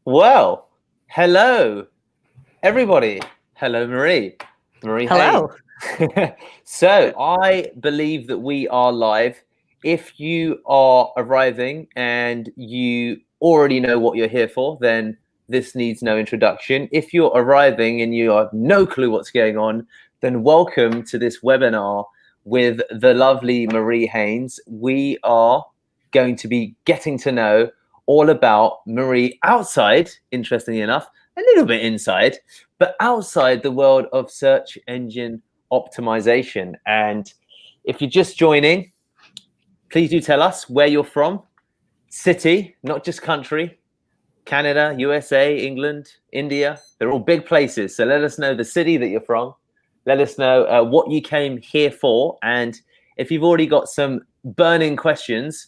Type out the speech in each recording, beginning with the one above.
Well, hello, everybody. Hello, Marie. Marie Haynes. Hello. So I believe that we are live. If you are arriving and you already know what you're here for, then this needs no introduction. If you're arriving and you have no clue what's going on, then welcome to this webinar with the lovely Marie Haynes. We are going to be getting to know all about Marie outside, interestingly enough, a little bit inside, but outside the world of search engine optimization. And if you're just joining, please do tell us where you're from. City, not just country. Canada, USA, England, India, they're all big places. So let us know the city that you're from. Let us know what you came here for. And if you've already got some burning questions,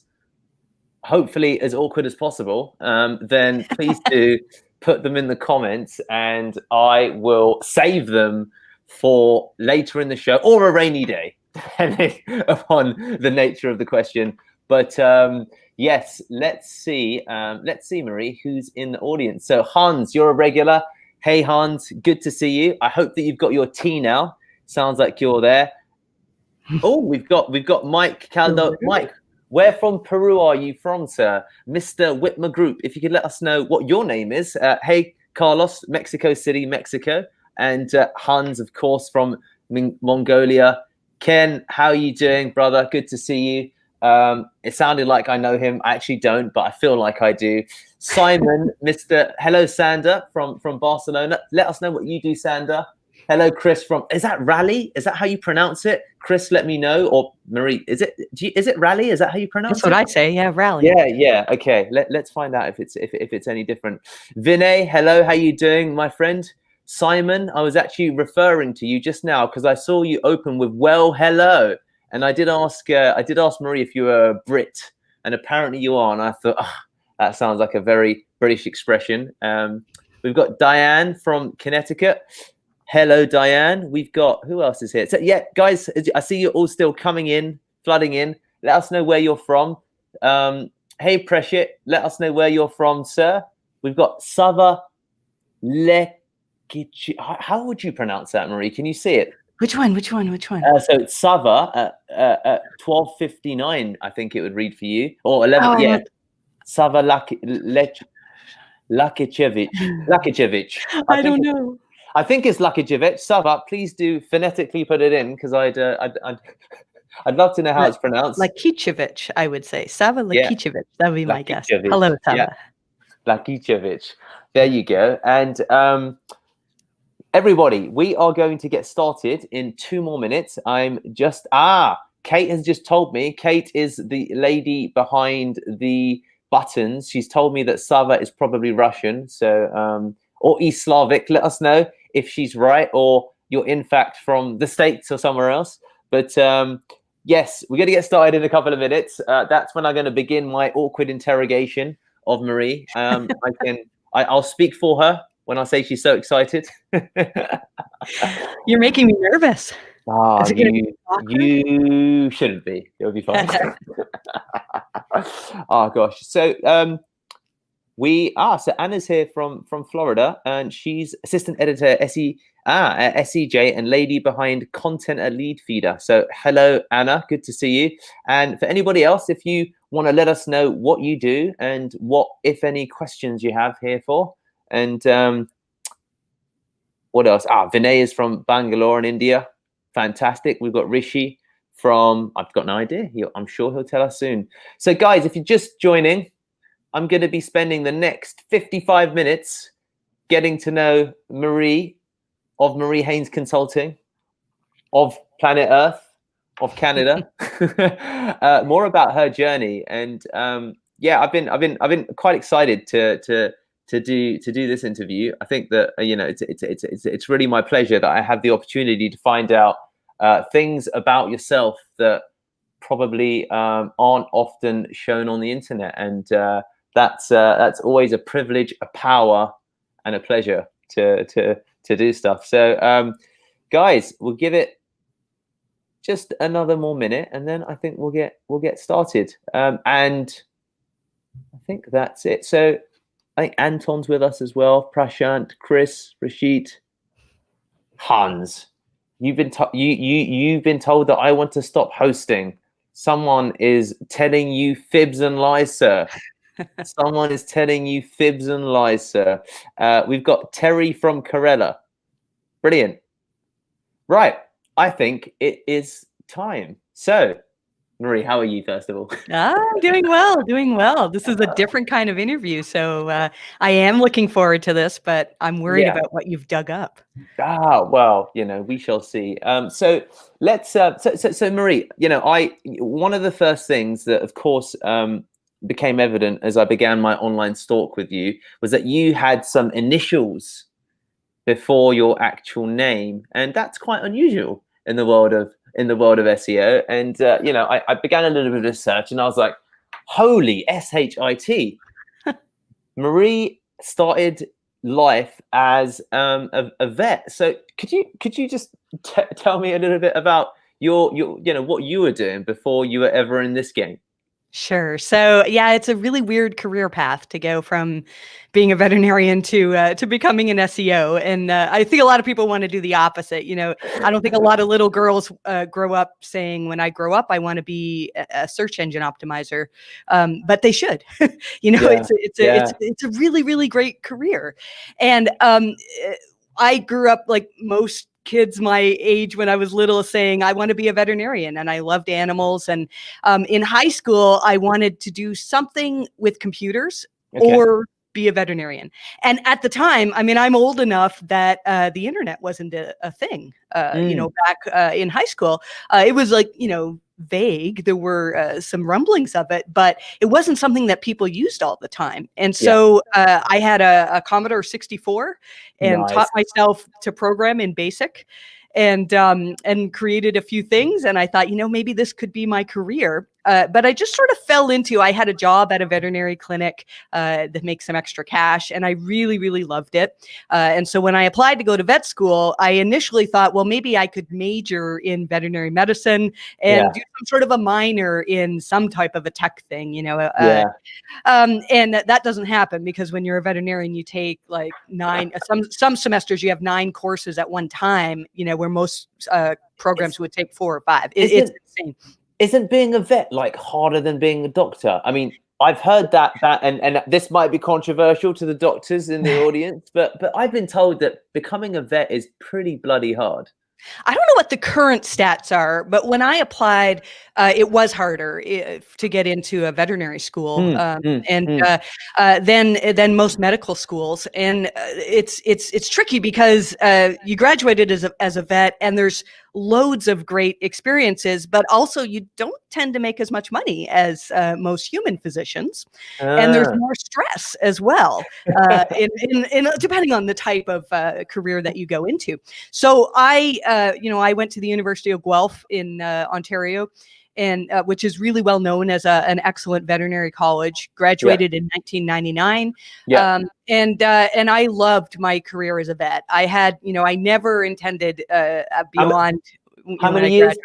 hopefully as awkward as possible, then please do put them in the comments and I will save them for later in the show or a rainy day, depending upon the nature of the question. But yes, let's see, Marie, who's in the audience. So Hans, you're a regular. Hey, Hans, good to see you. I hope that you've got your tea now. Sounds like you're there. Oh, we've got Mike Caldo. Mike, where from Peru are you from, sir? Mr. Whitmer Group, if you could let us know what your name is. Hey, Carlos, Mexico City, Mexico. And Hans, of course, from Mongolia. Ken, how are you doing, brother? Good to see you. It sounded like I know him. I actually don't, but I feel like I do. Simon, Hello, Sander from Barcelona. Let us know what you do, Sander. Hello, Chris is that Raleigh? Is that how you pronounce it? Chris, let me know. Or Marie, is it Raleigh? Is that how you pronounce it? That's what I say. Yeah, Raleigh. Yeah. Okay. Let's find out if it's any different. Vinay, hello. How you doing, my friend? Simon, I was actually referring to you just now because I saw you open with "well, hello," and I did ask Marie if you were a Brit, and apparently you are. And I thought that sounds like a very British expression. We've got Diane from Connecticut. Hello, Diane. We've got, who else is here? So, yeah, guys, I see you all still coming in, flooding in. Let us know where you're from. Hey, Preshit, let us know where you're from, sir. We've got Sava Lekic. How would you pronounce that, Marie? Can you see it? Which one? So it's Sava at 12:59, I think it would read for you. Or 11, yeah. Sava Lakicevic. I don't know. I think it's Lakicevic. Sava, please do phonetically put it in because I'd love to know how it's pronounced. Lakicevic, I would say. Sava Lakicevic. Yeah. That would be my guess. Hello, Sava. Yeah. Lakicevic. There you go. And everybody, we are going to get started in 2 more minutes. Kate has just told me. Kate is the lady behind the buttons. She's told me that Sava is probably Russian. So, or East Slavic. Let us know if she's right or you're in fact from the States or somewhere else. But yes, we're going to get started in a couple of minutes. That's when I'm going to begin my awkward interrogation of Marie. I'll speak for her when I say she's so excited. You're making me nervous. You shouldn't be. It'll be fine. Oh gosh. So so Anna's here from Florida, and she's assistant editor at SEJ and lady behind content at Lead Feeder. So hello, Anna, good to see you. And for anybody else, if you want to let us know what you do and what, if any, questions you have here for. And what else? Vinay is from Bangalore in India. Fantastic. We've got Rishi from, I've got no idea. I'm sure he'll tell us soon. So guys, if you're just joining, I'm going to be spending the next 55 minutes getting to know Marie of Marie Haynes Consulting, of Planet Earth, of Canada, more about her journey. And I've been quite excited to do this interview. I think that it's really my pleasure that I have the opportunity to find out things about yourself that probably aren't often shown on the internet, and that's always a privilege, a power, and a pleasure to do stuff. So guys, we'll give it just another more minute, and then I think we'll get started. And I think that's it. So I think Anton's with us as well. Prashant, Chris, Rashid, Hans. You've been told that I want to stop hosting. Someone is telling you fibs and lies, sir. Someone is telling you fibs and lies, sir. We've got Terry from Corella. Brilliant. Right. I think it is time. So, Marie, how are you, first of all? I'm doing well. This is a different kind of interview. So I am looking forward to this, but I'm worried about what you've dug up. Well, we shall see. So let's, so Marie, one of the first things that, of course, became evident as I began my online stalk with you was that you had some initials before your actual name, and that's quite unusual in the world of SEO. And I began a little bit of search, and I was like, "Holy SHIT!" Marie started life as a vet. So could you just tell me a little bit about your what you were doing before you were ever in this game? Sure. So yeah, it's a really weird career path to go from being a veterinarian to becoming an SEO. And I think a lot of people want to do the opposite. I don't think a lot of little girls grow up saying, when I grow up, I want to be a search engine optimizer. But they should. It's a really, really great career. And I grew up like most kids my age when I was little saying, I want to be a veterinarian, and I loved animals. And in high school, I wanted to do something with computers or be a veterinarian. And at the time, I mean, I'm old enough that the internet wasn't a thing, back in high school. It was like, vague. There were some rumblings of it, but it wasn't something that people used all the time. And so I had a Commodore 64 and taught myself to program in BASIC, and created a few things. And I thought, maybe this could be my career. But I just sort of fell into, I had a job at a veterinary clinic that makes some extra cash, and I really, really loved it. And so when I applied to go to vet school, I initially thought, well, maybe I could major in veterinary medicine and do some sort of a minor in some type of a tech thing, and that doesn't happen, because when you're a veterinarian, you take like some semesters you have 9 courses at one time, where most programs would take 4 or 5. It's insane. Isn't being a vet like harder than being a doctor? I mean, I've heard that and this might be controversial to the doctors in the audience, but I've been told that becoming a vet is pretty bloody hard. I don't know what the current stats are, but when I applied, it was harder to get into a veterinary school than most medical schools. And it's tricky because you graduated as a vet, and there's loads of great experiences, but also you don't tend to make as much money as most human physicians, and there's more stress as well, in depending on the type of career that you go into. So I went to the University of Guelph in Ontario, and which is really well known as an excellent veterinary college. Graduated in 1999, and I loved my career as a vet. I had, I never intended beyond. How many years?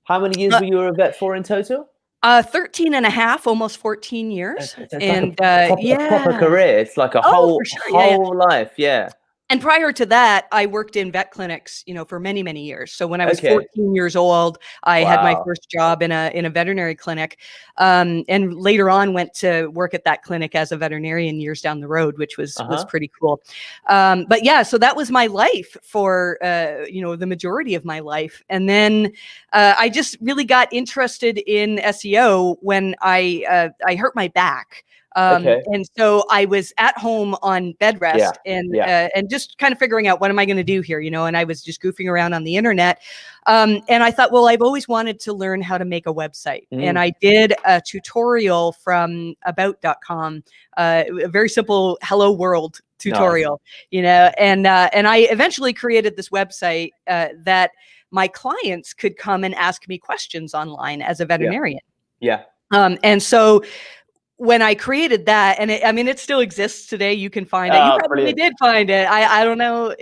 How many years were you a vet for in total? 13 and a half, almost 14 years. And like a proper career. It's like a whole life. Yeah. And prior to that, I worked in vet clinics, for many, many years. So when I was 14 years old, I had my first job in a veterinary clinic, and later on went to work at that clinic as a veterinarian years down the road, which was pretty cool. But yeah, so that was my life for the majority of my life. And then I just really got interested in SEO when I hurt my back. And so I was at home on bed rest and just kind of figuring out, what am I going to do here? And I was just goofing around on the internet. And I thought, well, I've always wanted to learn how to make a website. And I did a tutorial from about.com, a very simple hello world tutorial, and I eventually created this website that my clients could come and ask me questions online as a veterinarian. Yeah. And so when I created that, and it still exists today. You can find it. You probably did find it. I don't know.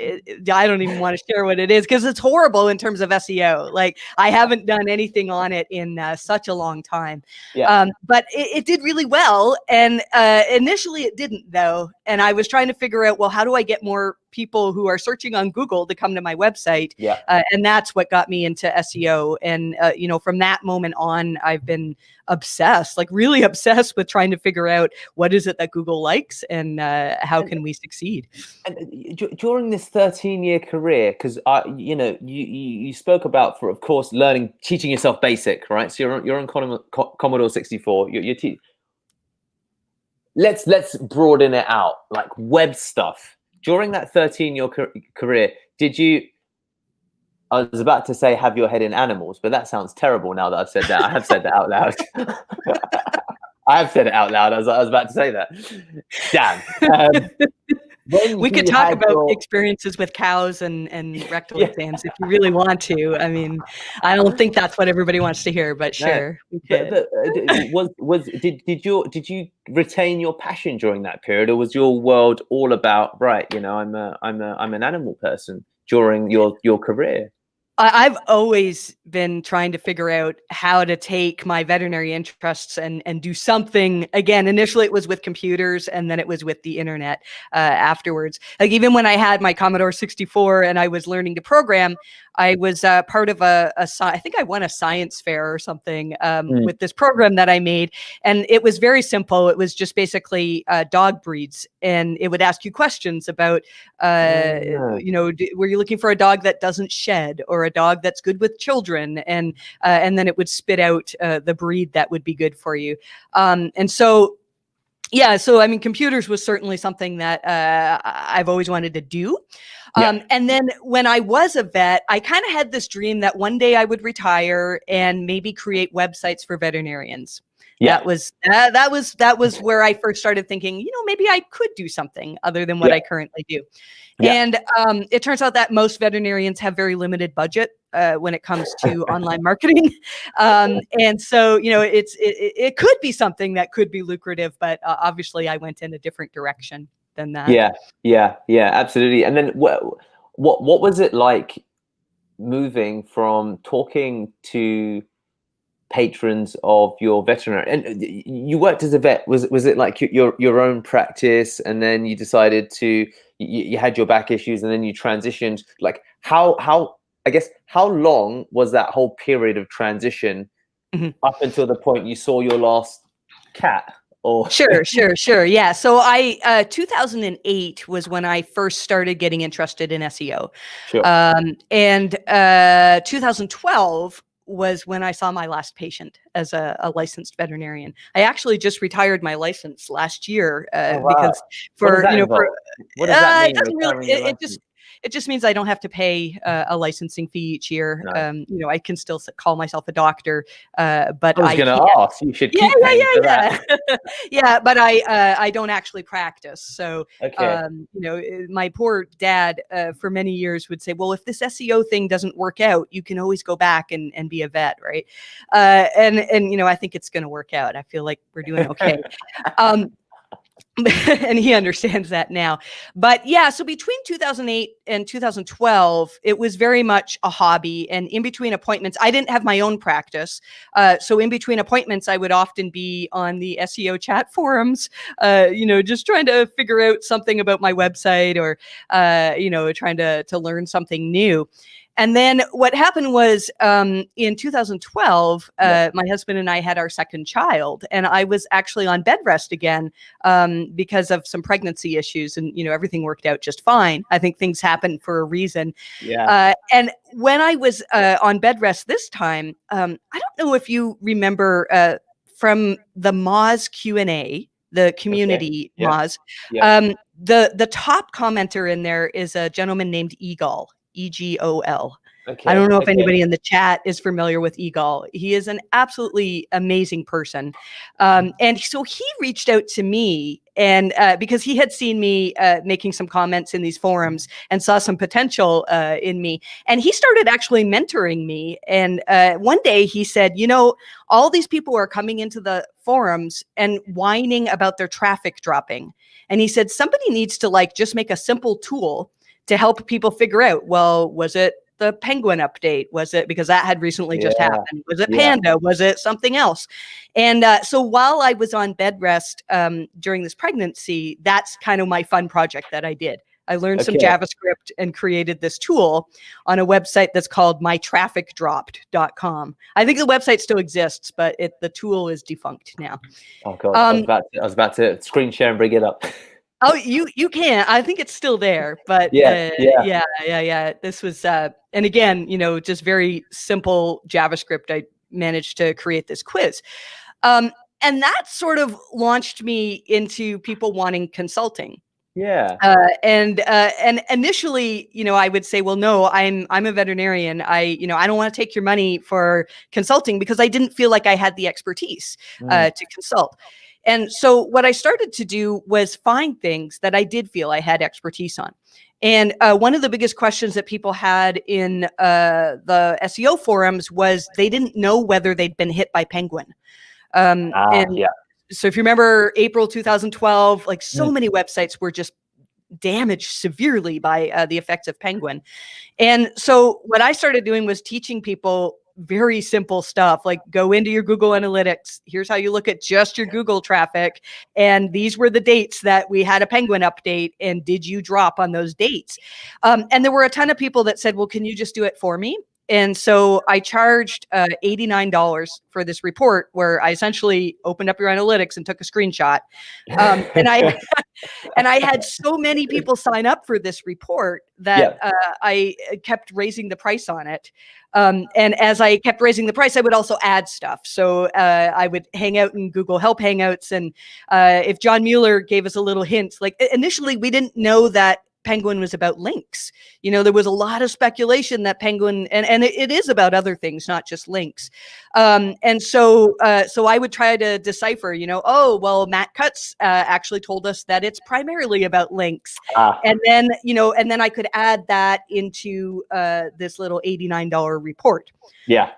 I don't even want to share what it is because it's horrible in terms of SEO. Like I haven't done anything on it in such a long time. But it did really well. And initially it didn't though. And I was trying to figure out, well, how do I get more people who are searching on Google to come to my website? And that's what got me into SEO. And, from that moment on, I've been obsessed, like really obsessed with trying to figure out what is it that Google likes and how can we succeed. And during this 13-year career, because you spoke about, of course, teaching yourself basic, right? So you're on Commodore 64. Let's broaden it out, like web stuff. During that 13-year career, did you? I was about to say have your head in animals, but that sounds terrible now that I've said that. I have said that out loud. I have said it out loud. I was about to say that. Damn. We could talk about experiences with cows and rectal exams if you really want to. I mean, I don't think that's what everybody wants to hear, but sure. We could. Did you retain your passion during that period, or was your world all about I'm an animal person during your career? I've always been trying to figure out how to take my veterinary interests and do something. Again, initially it was with computers and then it was with the internet afterwards. Like even when I had my Commodore 64 and I was learning to program, I was part of I think I won a science fair or something with this program that I made. And it was very simple. It was just basically dog breeds. And it would ask you questions about, were you looking for a dog that doesn't shed or a dog that's good with children? And then it would spit out the breed that would be good for you. So computers was certainly something that I've always wanted to do. And then when I was a vet, I kind of had this dream that one day I would retire and maybe create websites for veterinarians. That was where I first started thinking, maybe I could do something other than what I currently do. And it turns out that most veterinarians have very limited budget when it comes to online marketing. And so, it could be something that could be lucrative, but obviously I went in a different direction than that. Yeah, absolutely. And then what was it like moving from talking to patrons of your veterinary, and you worked as a vet? Was it like your own practice, and then you decided you had your back issues, and then you transitioned? Like how long was that whole period of transition up until the point you saw your last cat? Sure. Yeah. So 2008 was when I first started getting interested in SEO. Sure. And 2012 was when I saw my last patient as a licensed veterinarian. I actually just retired my license last year because what does that mean? It just means I don't have to pay a licensing fee each year. No. I can still call myself a doctor, but I was going to ask. You should keep paying for that. Yeah, but I don't actually practice. So, my poor dad for many years would say, well, if this SEO thing doesn't work out, you can always go back and be a vet, right? And I think it's going to work out. I feel like we're doing okay. And he understands that now. But so between 2008 and 2012, it was very much a hobby. And in between appointments, I didn't have my own practice. So in between appointments, I would often be on the SEO chat forums, just trying to figure out something about my website or, trying to learn something new. And then what happened was in 2012, my husband and I had our second child, and I was actually on bed rest again because of some pregnancy issues, and everything worked out just fine. I think things happen for a reason. And when I was on bed rest this time, I don't know if you remember from the Moz Q&A, the community Moz. The top commenter in there is a gentleman named Eagle. EGOL. I don't know if anybody in the chat is familiar with Eagle. He is an absolutely amazing person. And so he reached out to me And because he had seen me making some comments in these forums and saw some potential in me. And he started actually mentoring me. And one day he said, you know, all these people are coming into the forums and whining about their traffic dropping. And he said, somebody needs to like just make a simple tool to help people figure out, well, was it the penguin update? Was it because that had recently just happened? Was it Panda? Was it something else? And so while I was on bed rest during this pregnancy, that's kind of my fun project that I did. I learned some JavaScript and created this tool on a website that's called mytrafficdropped.com. I think the website still exists, but the tool is defunct now. Oh God, I was about to screen share and bring it up. Oh, you can. I think it's still there, but yeah. This was, and again, you know, just very simple JavaScript. I managed to create this quiz. And that sort of launched me into people wanting consulting. Yeah. And initially, you know, I would say, well, no, I'm a veterinarian. I don't want to take your money for consulting because I didn't feel like I had the expertise to consult. And so what I started to do was find things that I did feel I had expertise on. And one of the biggest questions that people had in the SEO forums was they didn't know whether they'd been hit by penguin. So if you remember April 2012, like so many websites were just damaged severely by the effects of penguin. And so what I started doing was teaching people very simple stuff, like go into your Google Analytics. Here's how you look at just your Google traffic. And these were the dates that we had a penguin update. And did you drop on those dates? And there were a ton of people that said, well, can you just do it for me? And so I charged $89 for this report where I essentially opened up your analytics and took a screenshot. And I had so many people sign up for this report that I kept raising the price on it. And as I kept raising the price, I would also add stuff. So I would hang out in Google Help Hangouts. And if John Mueller gave us a little hint, like initially we didn't know that Penguin was about links. You know, there was a lot of speculation that Penguin, and it is about other things, not just links. And so I would try to decipher, you know, oh, well, Matt Cutts actually told us that it's primarily about links. And then, you know, and then I could add that into this little $89 report. Yeah.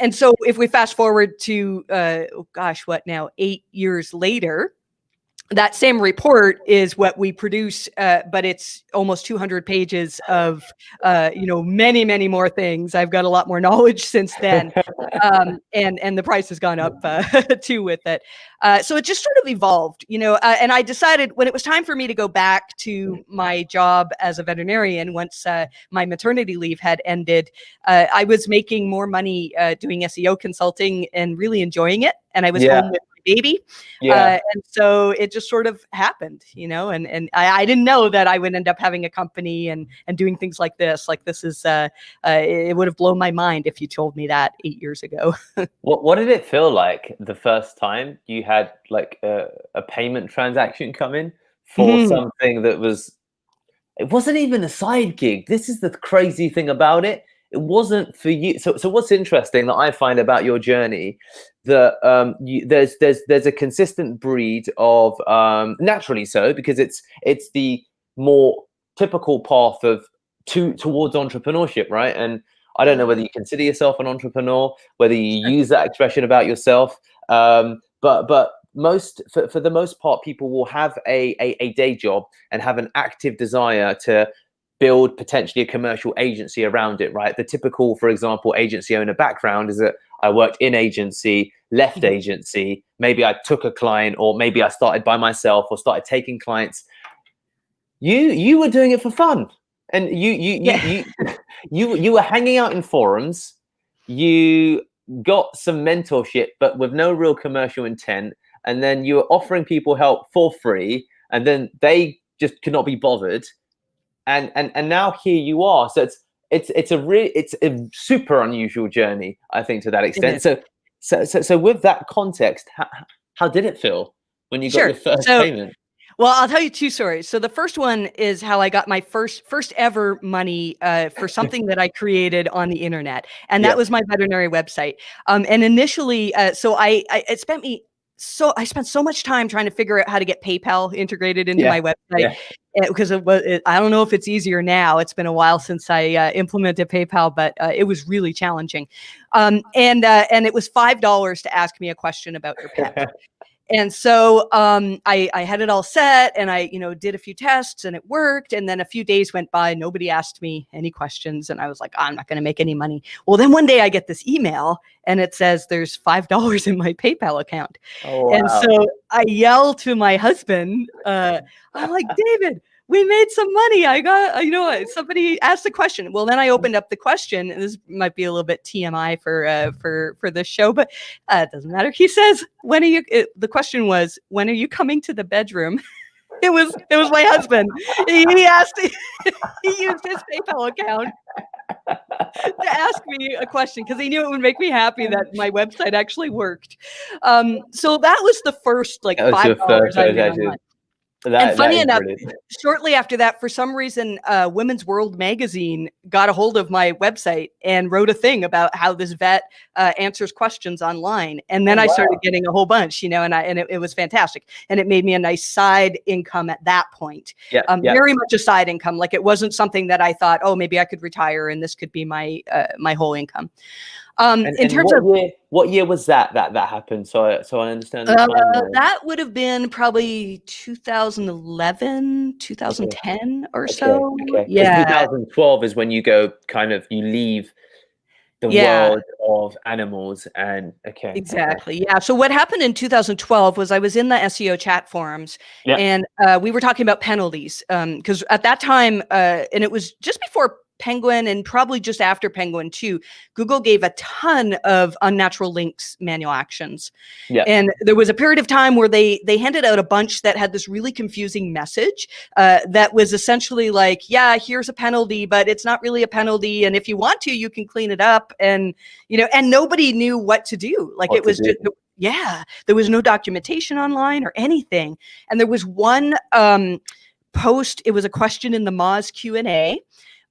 And so if we fast forward to, 8 years later, that same report is what we produce, but it's almost 200 pages of, many, many more things. I've got a lot more knowledge since then. And the price has gone up too with it. So it just sort of evolved, you know, and I decided when it was time for me to go back to my job as a veterinarian, once my maternity leave had ended, I was making more money doing SEO consulting and really enjoying it. And I was home with my baby. And so it just sort of happened, you know, and I didn't know that I would end up having a company and doing things like this. Like this is, it would have blown my mind if you told me that 8 years ago. What did it feel like the first time you had like a payment transaction come in for something that it wasn't even a side gig. This is the crazy thing about it. It wasn't for you. So what's interesting that I find about your journey, that there's a consistent breed of naturally so, because it's the more typical path of towards entrepreneurship, right? And I don't know whether you consider yourself an entrepreneur, whether you use that expression about yourself, but for the most part, people will have a day job and have an active desire to build potentially a commercial agency around it, right? The typical, for example, agency owner background is that I worked in agency, left agency, maybe I took a client, or maybe I started by myself or started taking clients. You were doing it for fun, and you were hanging out in forums. You got some mentorship, but with no real commercial intent, and then you were offering people help for free, and then they just could not be bothered. And now here you are. So it's a super unusual journey, I think, to that extent. So with that context, how did it feel when you got your first payment? Well, I'll tell you two stories. So the first one is how I got my first ever money for something that I created on the internet, and that was my veterinary website. And initially, so it spent me I spent so much time trying to figure out how to get PayPal integrated into my website because I don't know if it's easier now. It's been a while since I implemented PayPal, but it was really challenging. And it was $5 to ask me a question about your pet. And so I had it all set, and I, did a few tests, and it worked. And then a few days went by, nobody asked me any questions, and I was like, I'm not going to make any money. Well, then one day I get this email, and it says there's $5 in my PayPal account. Oh, wow. And so I yell to my husband, I'm like, David, we made some money. I got, somebody asked a question. Well, then I opened up the question, and this might be a little bit TMI for this show, but it doesn't matter. He says, the question was, when are you coming to the bedroom? It was my husband. He asked, he used his PayPal account to ask me a question because he knew it would make me happy that my website actually worked. So that was the first $5 I made on. And funny enough, shortly after that, for some reason, Women's World magazine got a hold of my website and wrote a thing about how this vet answers questions online. And then I started getting a whole bunch, and it was fantastic. And it made me a nice side income at that point. Very much a side income. Like it wasn't something that I thought, oh, maybe I could retire and this could be my my whole income. In terms of what year was that happened? So I understand. That would have been probably 2011, 2010 or so. Okay. Yeah. 2012 is when you go you leave the world of animals and exactly. Yeah. So what happened in 2012 was I was in the SEO chat forums and we were talking about penalties because at that time and it was just before Penguin and probably just after Penguin too, Google gave a ton of unnatural links manual actions. And there was a period of time where they handed out a bunch that had this really confusing message that was essentially like, yeah, here's a penalty, but it's not really a penalty. And if you want to, you can clean it up. And, and nobody knew what to do. Like it was just, there was no documentation online or anything. And there was one post, it was a question in the Moz Q&A.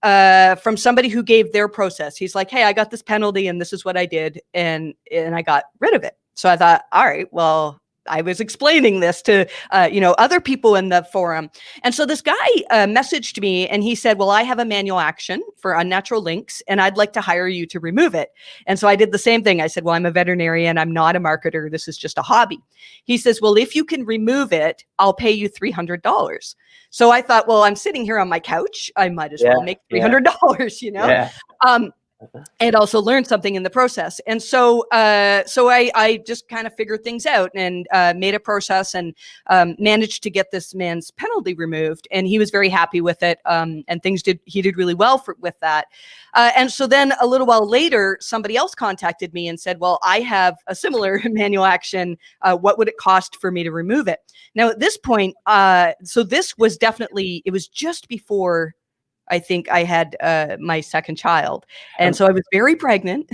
From somebody who gave their process. He's like, hey, I got this penalty and this is what I did. And I got rid of it. So I thought, all right, well, I was explaining this to, other people in the forum. And so this guy messaged me and he said, well, I have a manual action for unnatural links and I'd like to hire you to remove it. And so I did the same thing. I said, well, I'm a veterinarian. I'm not a marketer. This is just a hobby. He says, well, if you can remove it, I'll pay you $300. So I thought, well, I'm sitting here on my couch. I might as well make $300, and also learn something in the process. And so I just kind of figured things out and made a process and managed to get this man's penalty removed. And he was very happy with it. And he did really well with that. And so then a little while later, somebody else contacted me and said, well, I have a similar manual action. What would it cost for me to remove it? Now at this point, so this was it was just before I think I had my second child. And so I was very pregnant.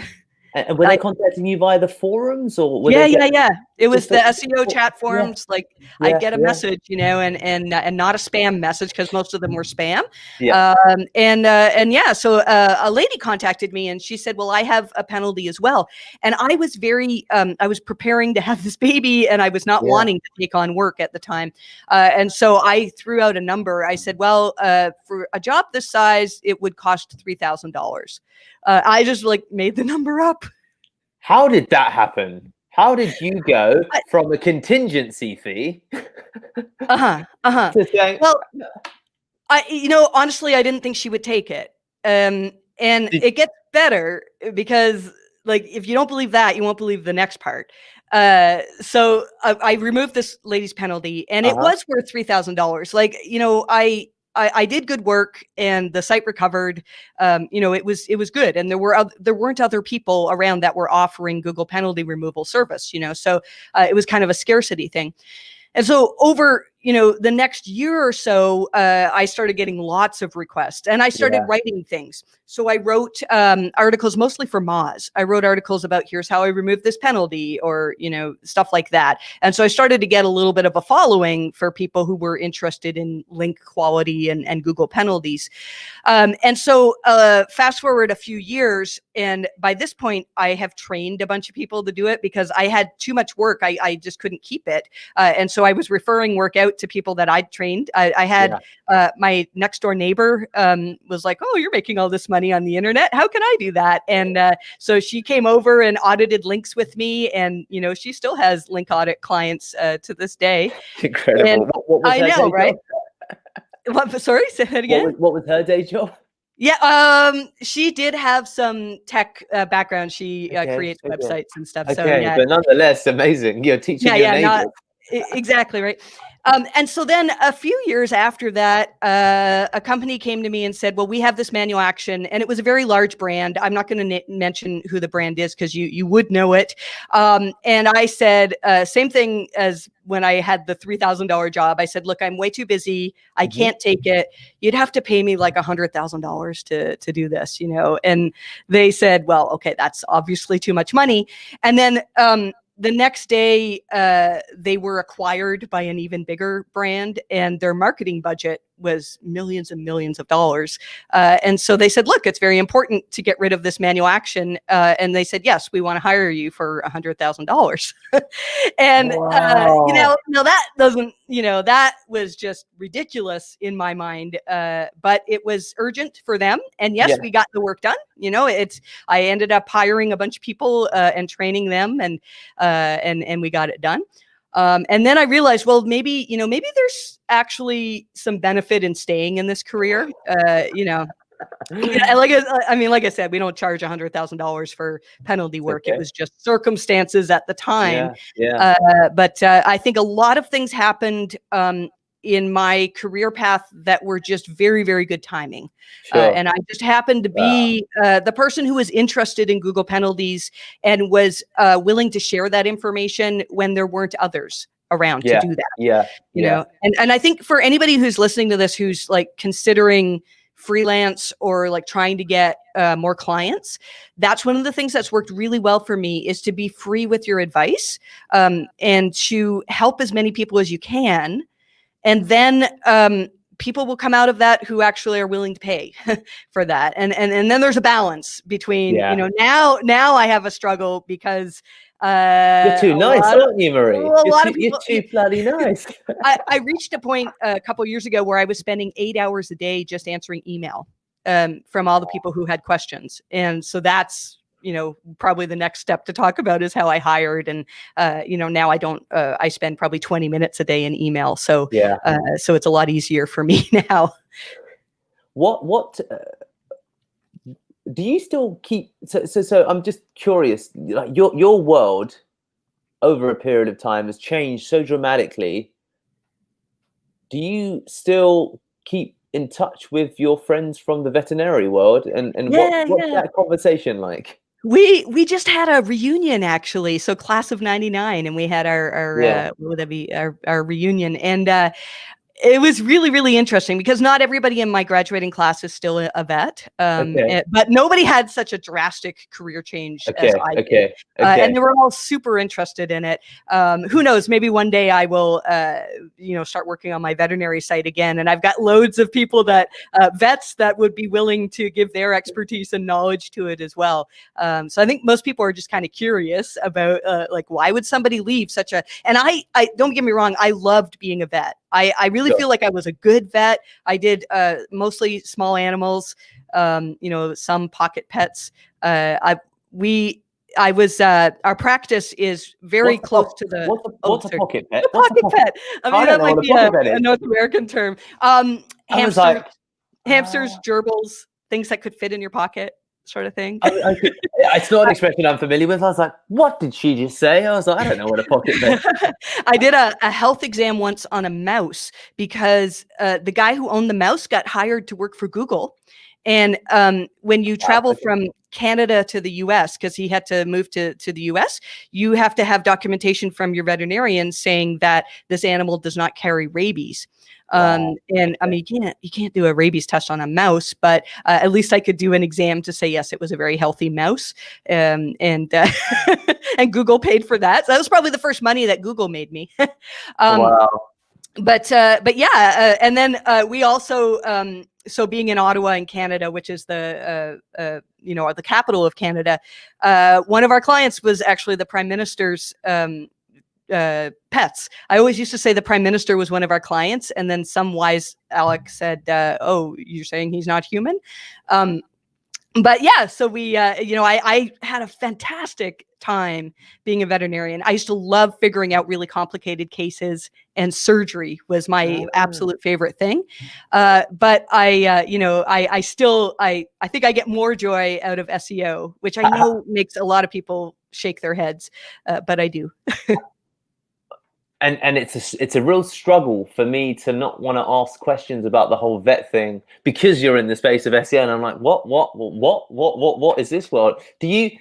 And were they contacting you via the forums or? Yeah. It was the SEO chat forums. I'd get a message, and not a spam message because most of them were spam. So a lady contacted me and she said, well, I have a penalty as well. And I was I was preparing to have this baby and I was not wanting to take on work at the time. And so I threw out a number. I said, well, for a job this size, it would cost $3,000. I just made the number up. How did that happen? How did you go from a contingency fee? To saying, well, honestly, I didn't think she would take it. And it gets better because if you don't believe that, you won't believe the next part. So I removed this lady's penalty and it was worth $3,000. I did good work and the site recovered. It was good. And there weren't other people around that were offering Google penalty removal service, so it was kind of a scarcity thing. And so over, the next year or so, I started getting lots of requests, and I started writing things. So I wrote articles mostly for Moz. I wrote articles about here's how I removed this penalty, or stuff like that. And so I started to get a little bit of a following for people who were interested in link quality and Google penalties. And so fast forward a few years, and by this point, I have trained a bunch of people to do it because I had too much work. I just couldn't keep it. And so I was referring work out to people that I'd trained. I had my next door neighbor was like, oh, you're making all this money on the internet. How can I do that? And so she came over and audited links with me. And, she still has link audit clients to this day. Incredible. And what was I her know, day right? job? Sorry, say that again. What was her day job? Yeah, she did have some tech background. She creates websites and stuff. Okay, so yeah, but nonetheless, amazing. You're teaching your neighbors. Exactly right. And so then a few years after that, a company came to me and said, well, we have this manual action, and it was a very large brand. I'm not going to mention who the brand is because you would know it. And I said, same thing as when I had the $3,000 job. I said, look, I'm way too busy. I can't take it. You'd have to pay me like $100,000 to do this, And they said, well, okay, that's obviously too much money. And then the next day, they were acquired by an even bigger brand, and their marketing budget was millions and millions of dollars. And so they said, look, it's very important to get rid of this manual action. And they said, yes, we want to hire you for $100,000. And, no, that doesn't, that was just ridiculous in my mind. But it was urgent for them. And yes, we got the work done. I ended up hiring a bunch of people and training them, and we got it done. And then I realized, well, maybe there's actually some benefit in staying in this career. Like I said, we don't charge $100,000 for penalty work. Okay. It was just circumstances at the time. But I think a lot of things happened in my career path that were just very, very good timing. And I just happened to be the person who was interested in Google penalties and was willing to share that information when there weren't others around to do that. You know, and I think for anybody who's listening to this, who's like considering freelance or like trying to get more clients, that's one of the things that's worked really well for me, is to be free with your advice and to help as many people as you can. And then people will come out of that who actually are willing to pay for that. And then there's a balance between, now I have a struggle because you're too nice, aren't you, Marie? You're too bloody nice. I reached a point a couple of years ago where I was spending 8 hours a day just answering email from all the people who had questions. And so that's, probably the next step to talk about is how I hired. And, now I don't, I spend probably 20 minutes a day in email. So, so it's a lot easier for me now. What do you still keep? So I'm just curious, like your world over a period of time has changed so dramatically. Do you still keep in touch with your friends from the veterinary world? And what's that conversation like? We just had a reunion, actually. So class of '99, and we had our what would that be? Our reunion, and it was really, really interesting because not everybody in my graduating class is still a vet, but nobody had such a drastic career change as I did. And they were all super interested in it. Who knows? Maybe one day I will, start working on my veterinary site again. And I've got loads of people that vets that would be willing to give their expertise and knowledge to it as well. So I think most people are just kind of curious about like, why would somebody leave such a? And I don't get me wrong, I loved being a vet. I really feel like I was a good vet. I did mostly small animals, some pocket pets. Our practice is very close to the. What's a pocket pet? Pocket pet. I mean, that might be a North American term. Hamsters, gerbils, things that could fit in your pocket, sort of thing. It's not an expression I'm familiar with. I was like, what did she just say? I was like, I don't know what a pocket pet is. I did a health exam once on a mouse because the guy who owned the mouse got hired to work for Google. And when you travel from Canada to the US, because he had to move to the US, you have to have documentation from your veterinarian saying that this animal does not carry rabies. Wow. And I mean, you can't do a rabies test on a mouse, but at least I could do an exam to say, yes, it was a very healthy mouse. And and Google paid for that. So that was probably the first money that Google made me. Wow. But yeah, and then we also, so being in Ottawa in Canada, which is the the capital of Canada, one of our clients was actually the Prime Minister's pets. I always used to say the Prime Minister was one of our clients, and then some wise Alex said, "Oh, you're saying he's not human?" But yeah, so we, I had a fantastic time being a veterinarian. I used to love figuring out really complicated cases, and surgery was my absolute favorite thing. But I still think I get more joy out of SEO, which I know makes a lot of people shake their heads, but I do. And it's a real struggle for me to not want to ask questions about the whole vet thing, because you're in the space of SEO, and I'm like, what is this world? Do you?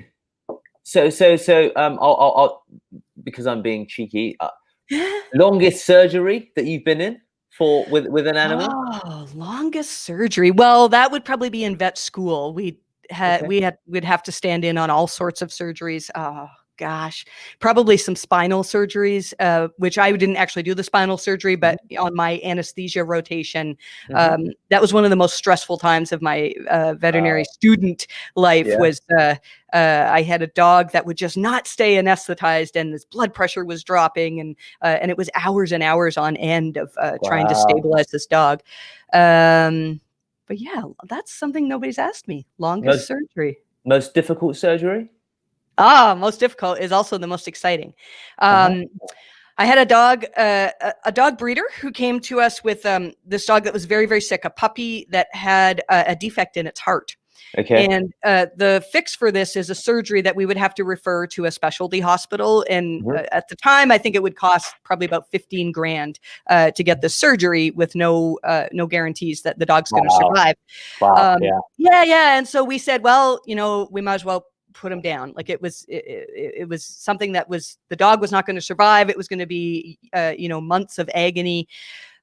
So I'll because I'm being cheeky. Longest surgery that you've been in with an animal? Oh, longest surgery. Well, that would probably be in vet school. We'd have to stand in on all sorts of surgeries. Oh gosh, probably some spinal surgeries, which I didn't actually do the spinal surgery, but on my anesthesia rotation, that was one of the most stressful times of my veterinary student life. Was I had a dog that would just not stay anesthetized, and his blood pressure was dropping, and it was hours and hours on end of trying to stabilize this dog. But yeah, that's something nobody's asked me. Longest surgery. Most difficult surgery? Most difficult is also the most exciting. I had a dog breeder who came to us with this dog that was very, very sick, a puppy that had a defect in its heart. Okay. And the fix for this is a surgery that we would have to refer to a specialty hospital. And at the time, I think it would cost probably about 15 grand to get the surgery, with no guarantees that the dog's going to survive. Wow. Yeah. And so we said, well, we might as well put him down. Like it was something that the dog was not going to survive. It was going to be months of agony.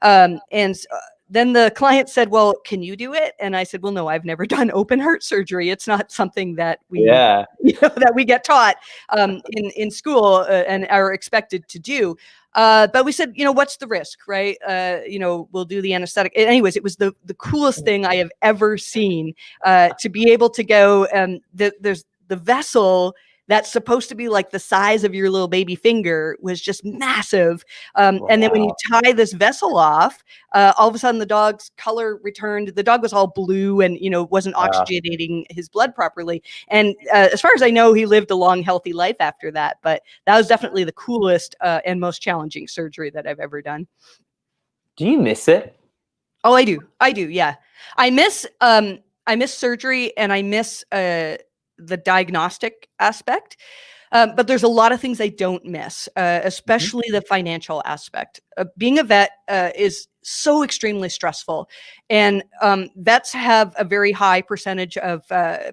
Then the client said, well, can you do it? And I said, well, no, I've never done open heart surgery. It's not something that we that we get taught in school and are expected to do. But we said, what's the risk, right? We'll do the anesthetic. Anyways, it was the coolest thing I have ever seen, to be able to go, there's the vessel that's supposed to be like the size of your little baby finger was just massive. And then when you tie this vessel off, all of a sudden the dog's color returned. The dog was all blue and, wasn't oxygenating his blood properly. And as far as I know, he lived a long, healthy life after that. But that was definitely the coolest and most challenging surgery that I've ever done. Do you miss it? Oh, I do. Yeah. I miss surgery, and I miss the diagnostic aspect. But there's a lot of things I don't miss, especially the financial aspect. Being a vet is so extremely stressful. And vets have a very high percentage of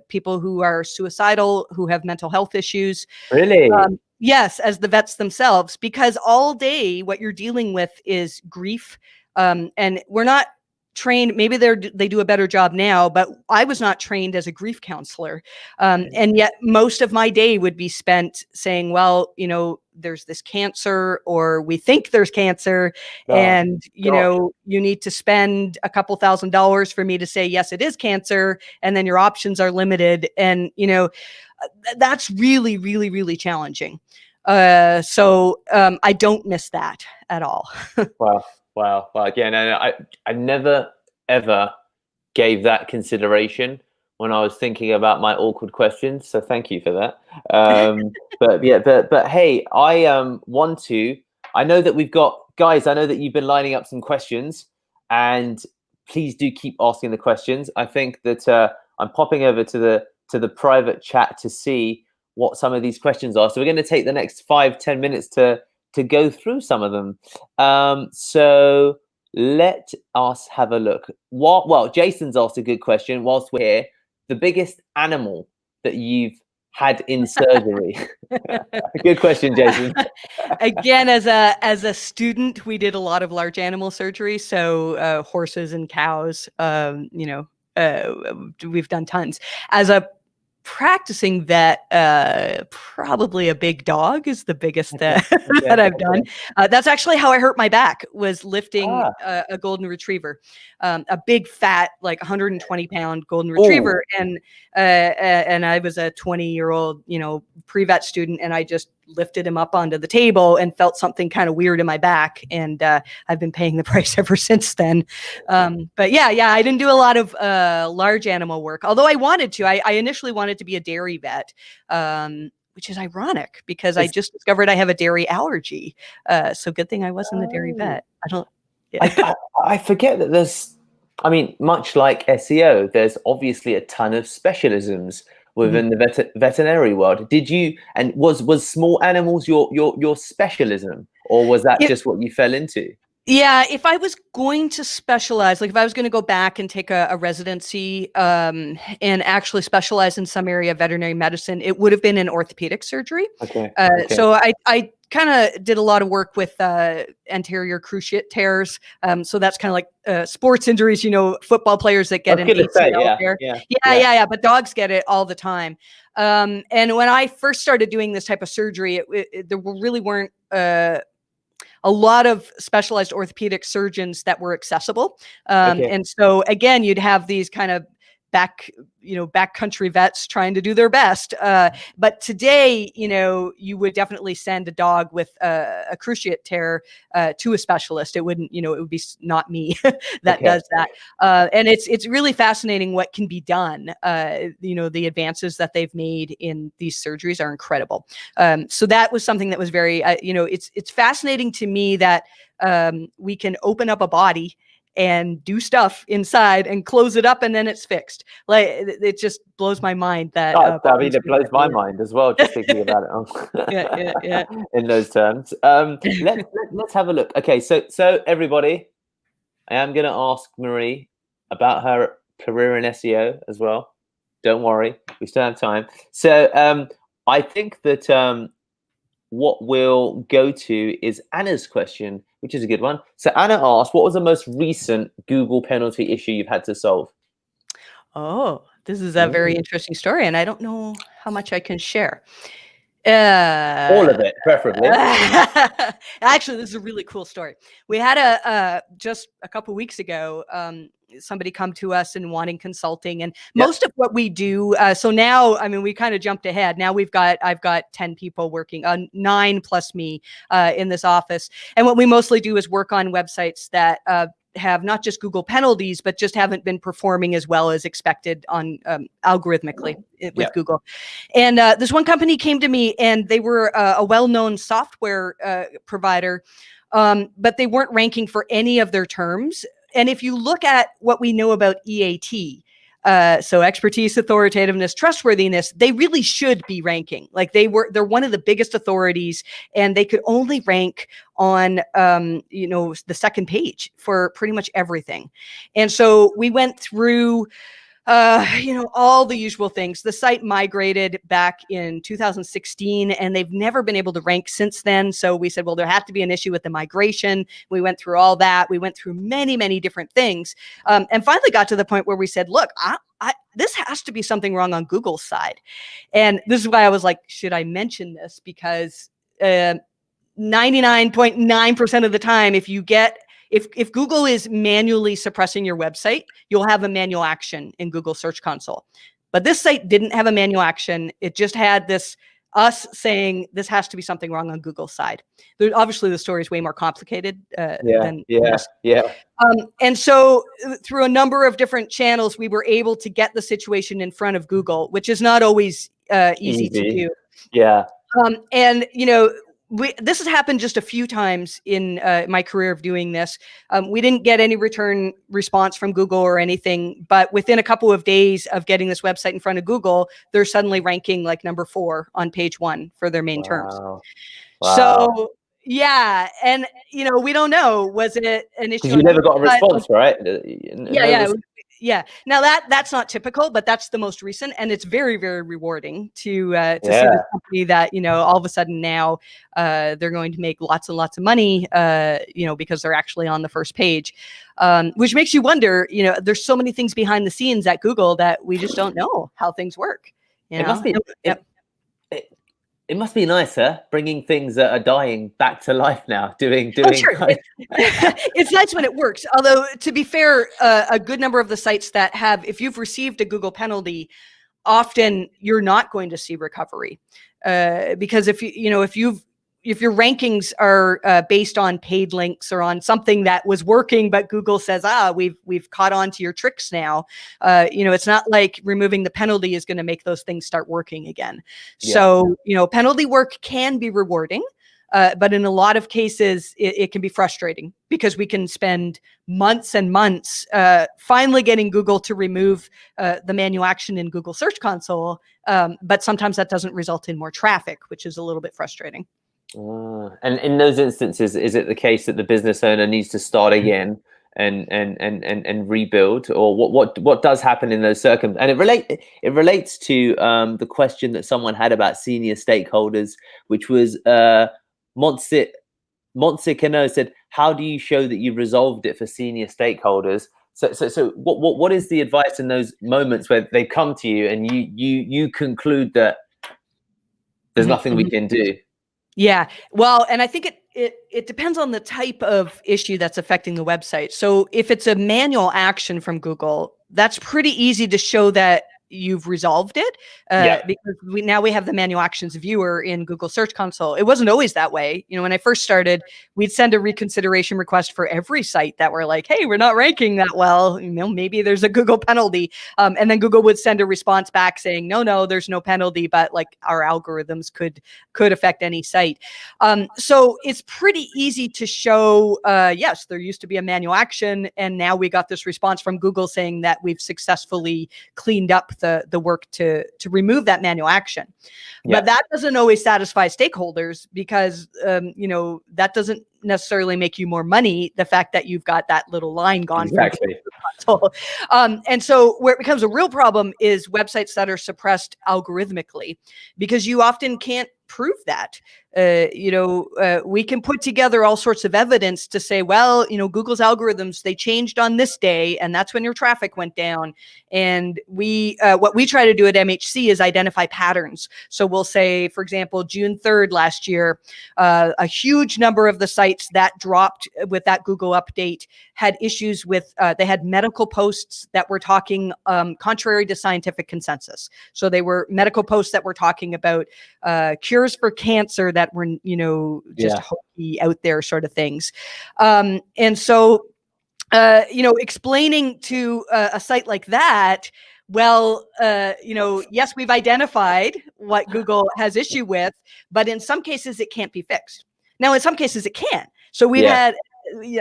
people who are suicidal, who have mental health issues. Really? Yes, as the vets themselves, because all day what you're dealing with is grief. And we're not trained, maybe they do a better job now, but I was not trained as a grief counselor. And yet most of my day would be spent saying, well, there's this cancer, or we think there's cancer. And, you need to spend a couple $1,000s for me to say, yes, it is cancer. And then your options are limited. And, that's really, really, really challenging. So I don't miss that at all. Wow. Again, I never, ever gave that consideration when I was thinking about my awkward questions. So thank you for that. But hey, I know that we've got, guys, I know that you've been lining up some questions, and please do keep asking the questions. I think that I'm popping over to the private chat to see what some of these questions are. So we're going to take the next 5-10 minutes to go through some of them. So let us have a look. Well, Jason's asked a good question whilst we're here. The biggest animal that you've had in surgery? Good question, Jason. Again, as a student, we did a lot of large animal surgery, so horses and cows. We've done tons. As a practicing vet, probably a big dog is the biggest that I've done. That's actually how I hurt my back, was lifting a golden retriever, a big fat, like 120-pound golden retriever. And I was a 20-year-old, pre-vet student, and I just lifted him up onto the table and felt something kind of weird in my back. And I've been paying the price ever since then. But yeah, I didn't do a lot of large animal work, although I wanted to. I initially wanted to be a dairy vet, which is ironic because I just discovered I have a dairy allergy. So good thing I wasn't a dairy vet. I forget that there's, much like SEO, there's obviously a ton of specialisms within the veterinary world. Did you, and was small animals your specialism, or was that just what you fell into? Yeah, if I was going to specialize, like if I was going to go back and take a residency and actually specialize in some area of veterinary medicine, it would have been in orthopedic surgery. Okay. So I kind of did a lot of work with anterior cruciate tears. So that's kind of like sports injuries, football players that get an ACL tear. Yeah. But dogs get it all the time. And when I first started doing this type of surgery, there really weren't a lot of specialized orthopedic surgeons that were accessible. And so again, you'd have these kind of backcountry vets trying to do their best. But today, you would definitely send a dog with a cruciate tear to a specialist. It wouldn't, it would be not me that does that. And it's really fascinating what can be done. The advances that they've made in these surgeries are incredible. So that was something that was very, it's fascinating to me that we can open up a body and do stuff inside and close it up, and then it's fixed. Like, it just blows my mind that. It blows my mind as well, just thinking about it. Yeah. In those terms, let's have a look. Okay, so everybody, I am going to ask Marie about her career in SEO as well. Don't worry, we still have time. So I think that what we'll go to is Anna's question, which is a good one. So Anna asked, what was the most recent Google penalty issue you've had to solve? Oh, this is a very interesting story, and I don't know how much I can share. All of it, preferably. Actually, this is a really cool story. We had just a couple weeks ago, somebody come to us and wanting consulting, and most of what we do. So now, we kind of jumped ahead. Now I've got 10 people working on 9 plus me in this office. And what we mostly do is work on websites that have not just Google penalties, but just haven't been performing as well as expected on algorithmically with Google. And this one company came to me, and they were a well-known software provider, but they weren't ranking for any of their terms. And if you look at what we know about EAT, so expertise, authoritativeness, trustworthiness, they really should be ranking. Like they're one of the biggest authorities, and they could only rank on, the second page for pretty much everything. And so we went through, all the usual things. The site migrated back in 2016, and they've never been able to rank since then. So we said, well, there had to be an issue with the migration. We went through all that. We went through many, many different things, and finally got to the point where we said, look, this has to be something wrong on Google's side. And this is why I was like, should I mention this? Because 99.9% of the time, if Google is manually suppressing your website, you'll have a manual action in Google Search Console. But this site didn't have a manual action. It just had us saying this has to be something wrong on Google's side. Obviously, the story is way more complicated than this. And so through a number of different channels, we were able to get the situation in front of Google, which is not always easy to do. Yeah. And, this has happened just a few times in my career of doing this. We didn't get any return response from Google or anything, but within a couple of days of getting this website in front of Google, they're suddenly ranking like number 4 on page 1 for their main terms. So yeah, and we don't know, was it an issue? Because you never got a response, right? Yeah. Now that's not typical, but that's the most recent, and it's very, very rewarding to see Yeah. this company that, you know, all of a sudden now they're going to make lots and lots of money, you know, because they're actually on the first page, which makes you wonder, you know, there's so many things behind the scenes at Google that we just don't know how things work. You It know? must be. It must be nicer bringing things that are dying back to life now. Doing. Oh, sure. It's nice when it works. Although, to be fair, a good number of the sites that have, if you've received a Google penalty, often you're not going to see recovery, because if your rankings are based on paid links or on something that was working, but Google says, we've caught on to your tricks now, you know, it's not like removing the penalty is going to make those things start working again. Yeah. So, you know, penalty work can be rewarding. But in a lot of cases, it can be frustrating because we can spend months and months finally getting Google to remove the manual action in Google Search Console. But sometimes that doesn't result in more traffic, which is a little bit frustrating. And in those instances, is it the case that the business owner needs to start again and rebuild, or what does happen in those circumstances? And it relates to the question that someone had about senior stakeholders, which was Montse said, how do you show that you've resolved it for senior stakeholders? So what is the advice in those moments where they come to you and you conclude that there's nothing we can do? Yeah, well, and I think it depends on the type of issue that's affecting the website. So if it's a manual action from Google, that's pretty easy to show that you've resolved it, because now we have the manual actions viewer in Google Search Console. It wasn't always that way. You know, when I first started, we'd send a reconsideration request for every site that were like, hey, we're not ranking that well. You know, maybe there's a Google penalty. And then Google would send a response back saying, no, there's no penalty, but like our algorithms could affect any site. So it's pretty easy to show, yes, there used to be a manual action, and now we got this response from Google saying that we've successfully cleaned up the work to remove that manual action. But that doesn't always satisfy stakeholders, because you know, that doesn't necessarily make you more money, the fact that you've got that little line gone. Exactly. And so where it becomes a real problem is websites that are suppressed algorithmically, because you often can't prove that. You know, we can put together all sorts of evidence to say, well, you know, Google's algorithms, they changed on this day, and that's when your traffic went down. And what we try to do at MHC is identify patterns. So we'll say, for example, June 3rd last year, a huge number of the sites that dropped with that Google update had issues with, they had medical posts that were talking contrary to scientific consensus. So they were medical posts that were talking about cures for cancer that were, you know, just hokey out there sort of things. And so, you know, explaining to a site like that, well, you know, yes, we've identified what Google has issue with, but in some cases it can't be fixed. Now, in some cases it can. So we've had,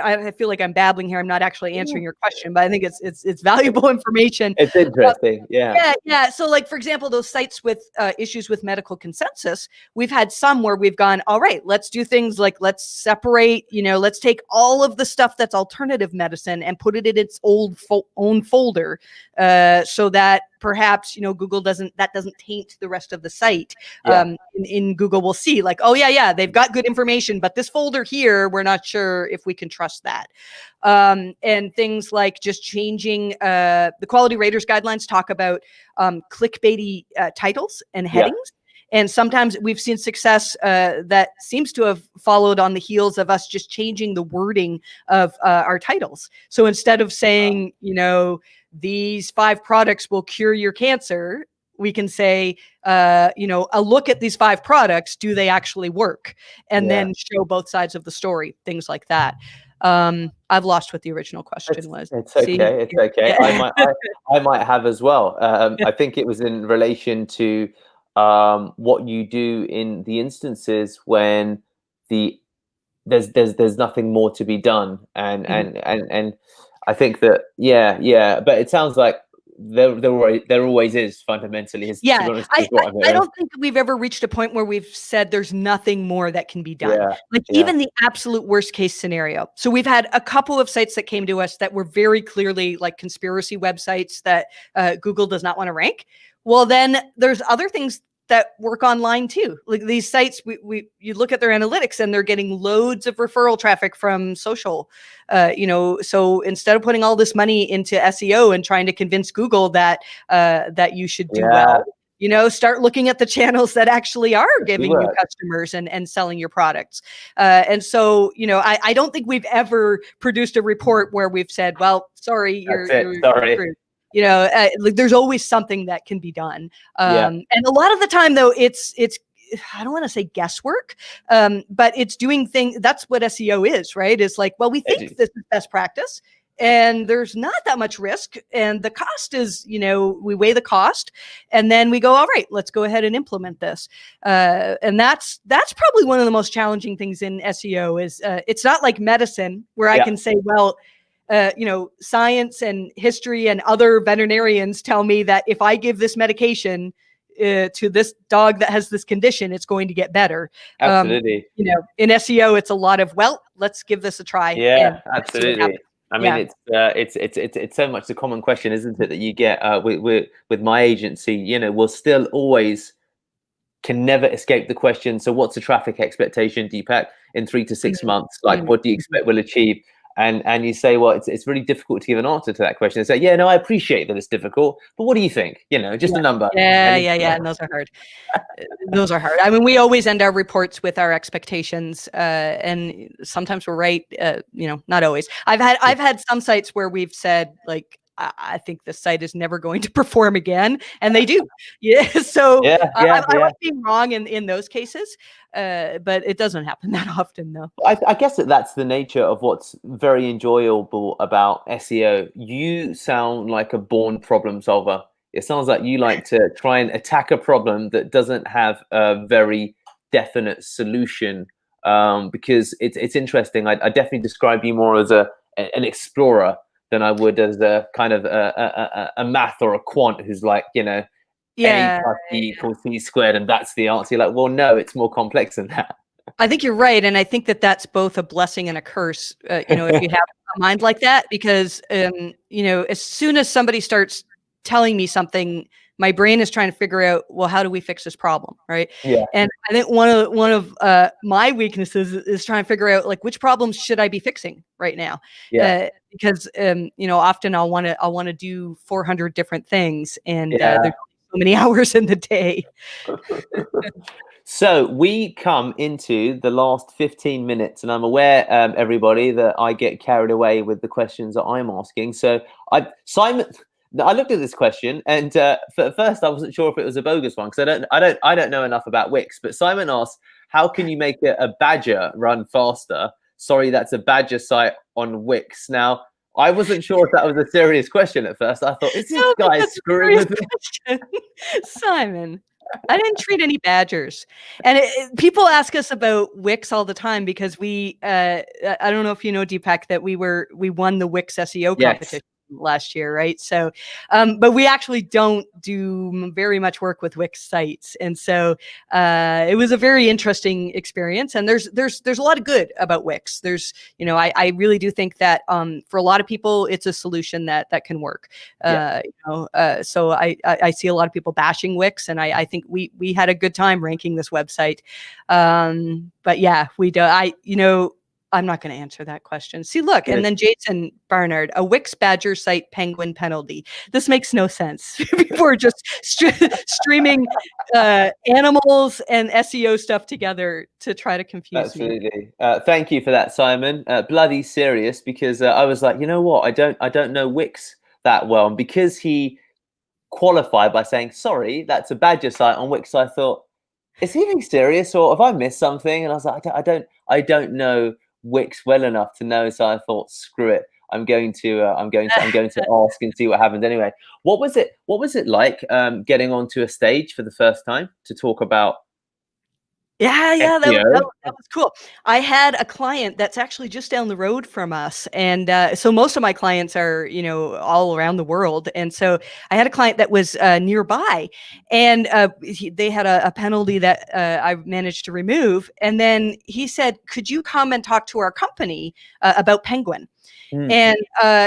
I feel like I'm babbling here. I'm not actually answering your question, but I think it's valuable information. It's interesting. Yeah. So like, for example, those sites with issues with medical consensus, we've had some where we've gone, all right, let's do things like, let's separate, you know, let's take all of the stuff that's alternative medicine and put it in its own folder, so that perhaps, you know, Google doesn't taint the rest of the site. In Google, we'll see like, oh yeah, they've got good information, but this folder here, we're not sure if we can trust that. And things like just changing, the quality raters guidelines talk about clickbaity titles and headings. And sometimes we've seen success that seems to have followed on the heels of us just changing the wording of our titles. So instead of saying, you know, these 5 products will cure your cancer, we can say, you know, a look at these 5 products, do they actually work? And then show both sides of the story, things like that. I've lost what the original question was. It's okay. It's okay. I might have as well. I think it was in relation to what you do in the instances when there's nothing more to be done, and I think that but it sounds like there always is fundamentally. To be honest, is what I've I don't think we've ever reached a point where we've said there's nothing more that can be done. Yeah, like even the absolute worst case scenario. So we've had a couple of sites that came to us that were very clearly like conspiracy websites that Google does not want to rank. Well, then there's other things that work online too. Like these sites, you look at their analytics and they're getting loads of referral traffic from social. So instead of putting all this money into SEO and trying to convince Google that you should do well, start looking at the channels that actually are giving you customers and selling your products. And so, I don't think we've ever produced a report where we've said, well, sorry, you're screwed. There's always something that can be done. And a lot of the time though, it's I don't want to say guesswork, but it's doing things. That's what SEO is, right? It's like, well, we think this is best practice and there's not that much risk. And the cost is, we weigh the cost and then we go, all right, let's go ahead and implement this. And that's probably one of the most challenging things in SEO is it's not like medicine where I can say, well, science and history and other veterinarians tell me that if I give this medication to this dog that has this condition, it's going to get better. Absolutely. In SEO, it's a lot of, well, let's give this a try. Yeah, absolutely. I mean, it's so much the common question, isn't it, that you get with my agency, we'll still always can never escape the question. So what's the traffic expectation, Deepak, in 3 to 6 months? Like, what do you expect we'll achieve? And you say, well, it's really difficult to give an answer to that question. They say, yeah, no, I appreciate that it's difficult, but what do you think? Just a number. And those are hard. Those are hard. I mean, we always end our reports with our expectations, and sometimes we're right. Not always. I've had some sites where we've said like, I think the site is never going to perform again, and they do. So I was being wrong in those cases, but it doesn't happen that often, though. I guess that's the nature of what's very enjoyable about SEO. You sound like a born problem solver. It sounds like you like to try and attack a problem that doesn't have a very definite solution. Because it's interesting. I definitely describe you more as an explorer than I would as a kind of a math or a quant who's like, A plus B equals C squared, and that's the answer. You're like, well, no, it's more complex than that. I think you're right, and I think that's both a blessing and a curse. If you have a mind like that, because as soon as somebody starts telling me something, my brain is trying to figure out, well, how do we fix this problem, right? Yeah. And I think one of my weaknesses is trying to figure out like which problems should I be fixing right now? Yeah. Because often I'll want to do 400 different things, and there's so many hours in the day. So we come into the last 15 minutes, and I'm aware, everybody, that I get carried away with the questions that I'm asking. So I looked at this question, and at first I wasn't sure if it was a bogus one because I don't know enough about Wix. But Simon asked, "How can you make a badger run faster?" Sorry, that's a badger site on Wix. Now, I wasn't sure if that was a serious question at first. I thought, is this guy screwing with me? Simon, I didn't treat any badgers. And people ask us about Wix all the time because we, I don't know if you know, Deepak, that we won the Wix SEO competition last year, right? So, but we actually don't do very much work with Wix sites, and so it was a very interesting experience. And there's a lot of good about Wix. There's, I really do think that for a lot of people, it's a solution that can work. So I see a lot of people bashing Wix, and I think we had a good time ranking this website. But yeah, we do. I'm not going to answer that question. See, look, and then Jason Barnard, a Wix badger site penguin penalty. This makes no sense. People are just streaming animals and SEO stuff together to try to confuse me. Absolutely. Thank you for that, Simon. Bloody serious, because I was like, you know what? I don't know Wix that well, and because he qualified by saying, sorry, that's a badger site on Wix, I thought, is he being serious, or have I missed something? And I was like, I don't know Wix well enough to know, so I thought, screw it, I'm going to ask and see what happens. Anyway, what was it like getting onto a stage for the first time to talk about Yeah, SEO? that was cool. I had a client that's actually just down the road from us, and so most of my clients are, all around the world, and so I had a client that was nearby, and they had a penalty that I managed to remove, and then he said, "Could you come and talk to our company about Penguin?" Mm.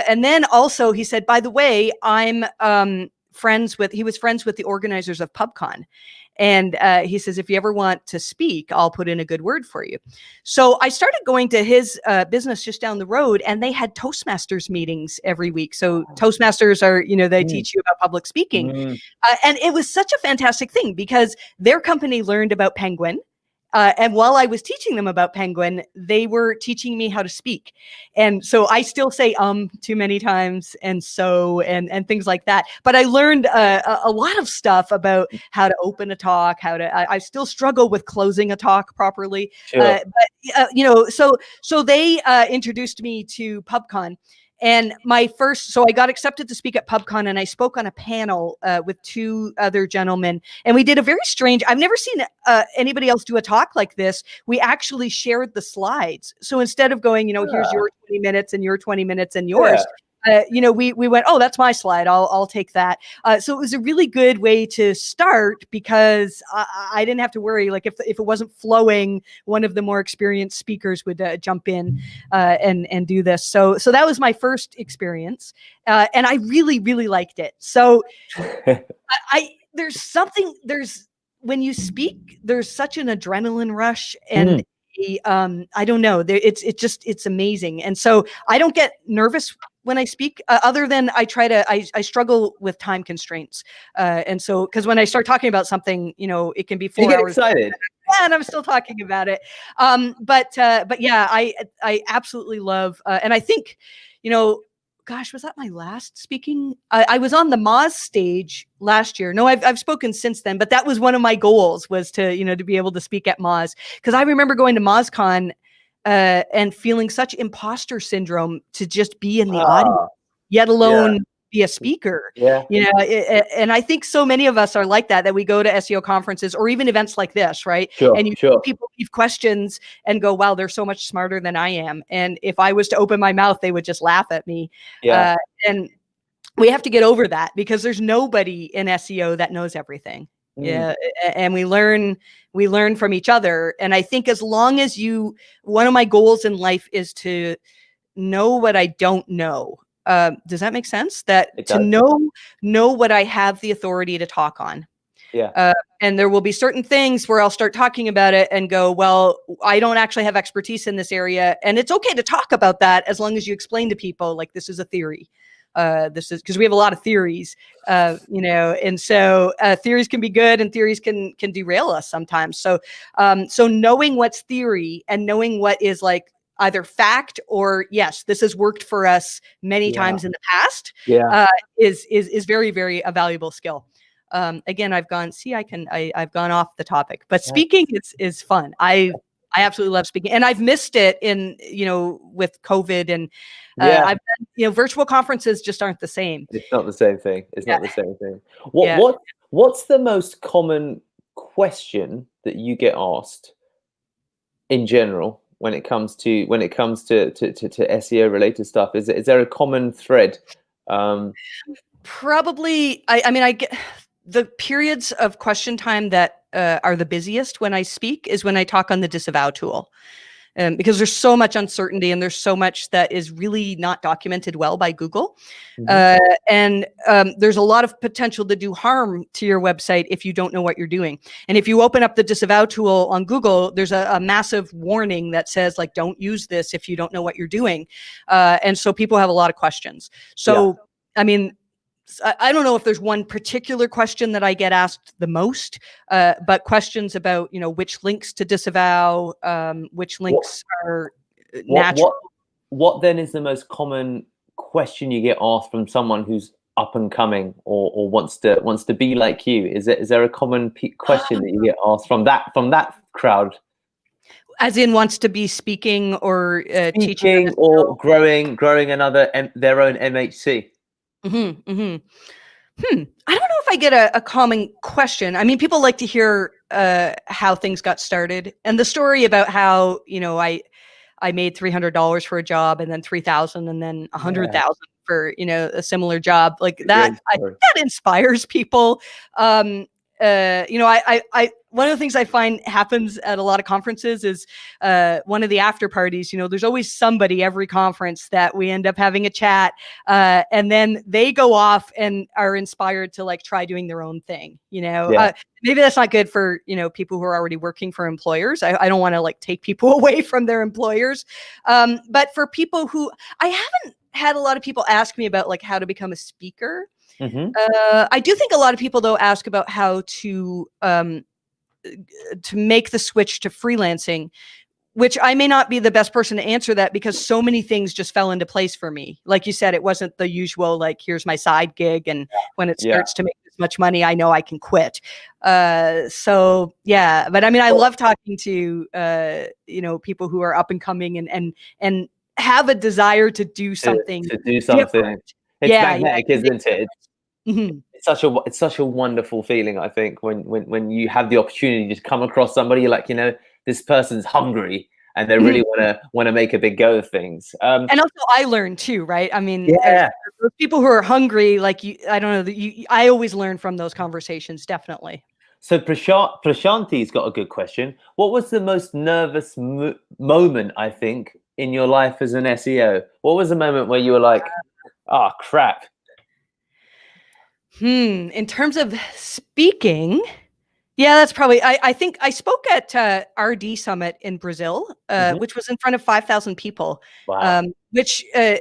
And then also he said, "By the way, I'm he was friends with the organizers of PubCon." And he says, "If you ever want to speak, I'll put in a good word for you." So I started going to his business just down the road, and they had Toastmasters meetings every week. So Toastmasters are, they teach you about public speaking. Mm. And it was such a fantastic thing because their company learned about Penguin. And while I was teaching them about Penguin, they were teaching me how to speak. And so I still say too many times and so and things like that. But I learned a lot of stuff about how to open a talk, I still struggle with closing a talk properly. Sure. So they introduced me to PubCon. And so I got accepted to speak at PubCon, and I spoke on a panel with two other gentlemen. And we did a very strange, I've never seen anybody else do a talk like this. We actually shared the slides. So instead of going, here's your 20 minutes and your 20 minutes and yours, we went, oh, that's my slide. I'll take that. So it was a really good way to start because I didn't have to worry. Like if it wasn't flowing, one of the more experienced speakers would jump in and do this. So that was my first experience, and I really, really liked it. So when you speak, there's such an adrenaline rush and. I don't know. It's amazing. And so I don't get nervous when I speak, other than I struggle with time constraints. And so, because when I start talking about something, it can be 4 You get hours. excited. And I'm still talking about it. But yeah, I absolutely love, and I think, gosh, was that my last speaking? I was on the Moz stage last year. No, I've spoken since then, but that was one of my goals was to be able to speak at Moz. Because I remember going to MozCon and feeling such imposter syndrome to just be in the audience, yet alone be a speaker. Yeah. And I think so many of us are like that we go to SEO conferences or even events like this, right? Sure. And people leave questions and go, wow, they're so much smarter than I am. And if I was to open my mouth, they would just laugh at me. Yeah. And we have to get over that because there's nobody in SEO that knows everything. Yeah. And we learn from each other. And I think as long as one of my goals in life is to know what I don't know. Does that make sense? That to know what I have the authority to talk on. Yeah. And there will be certain things where I'll start talking about it and go, well, I don't actually have expertise in this area. And it's okay to talk about that as long as you explain to people, like, this is a theory. This is because we have a lot of theories, and so theories can be good and theories can derail us sometimes. So knowing what's theory and knowing what is like either fact or yes, this has worked for us many times in the past, is very, very a valuable skill. Again, I've gone off the topic, but speaking is fun. I absolutely love speaking, and I've missed it with COVID and I've done, virtual conferences just aren't the same. It's not the same thing. It's not the same thing. What's the most common question that you get asked in general when it comes to SEO related stuff? Is there a common thread? Probably, I get the periods of question time that are the busiest when I speak is when I talk on the disavow tool. Because there's so much uncertainty and there's so much that is really not documented well by Google. And there's a lot of potential to do harm to your website if you don't know what you're doing. And if you open up the disavow tool on Google, there's a massive warning that says, like, don't use this if you don't know what you're doing. And so people have a lot of questions. So, I mean, I don't know if there's one particular question that I get asked the most, but questions about, which links to disavow, which links are natural. What then is the most common question you get asked from someone who's up and coming or wants to be like you? Is there a common question that you get asked from that crowd? As in wants to be speaking or teaching or growing their own MHC. I don't know if I get a common question. I mean, people like to hear how things got started, and the story about how, I made $300 for a job, and then 3,000, and then 100,000 for, a similar job like that. I think that inspires people. I one of the things I find happens at a lot of conferences is one of the after parties. There's always somebody every conference that we end up having a chat, and then they go off and are inspired to like try doing their own thing. Maybe that's not good for people who are already working for employers. I don't want to like take people away from their employers, but for people who I haven't had a lot of people ask me about like how to become a speaker. Mm-hmm. I do think a lot of people though ask about how to make the switch to freelancing, which I may not be the best person to answer that because so many things just fell into place for me. Like you said, it wasn't the usual, like, here's my side gig, and when it starts to make this much money, I know I can quit. So yeah, but I mean, I love talking to, people who are up and coming and have a desire to do something. Different. It's magnetic, isn't it? Mm-hmm. It's such a wonderful feeling, I think, when you have the opportunity to just come across somebody, you're like, this person's hungry and they really want to make a big go of things. And also I learn too, right? I mean, those people who are hungry, like I don't know, I always learn from those conversations, definitely. So Prashanti's got a good question. What was the most nervous moment, I think, in your life as an SEO? What was the moment where you were like, oh, crap? In terms of speaking, yeah, that's probably, I think I spoke at RD Summit in Brazil, which was in front of 5,000 people. Wow. Which, I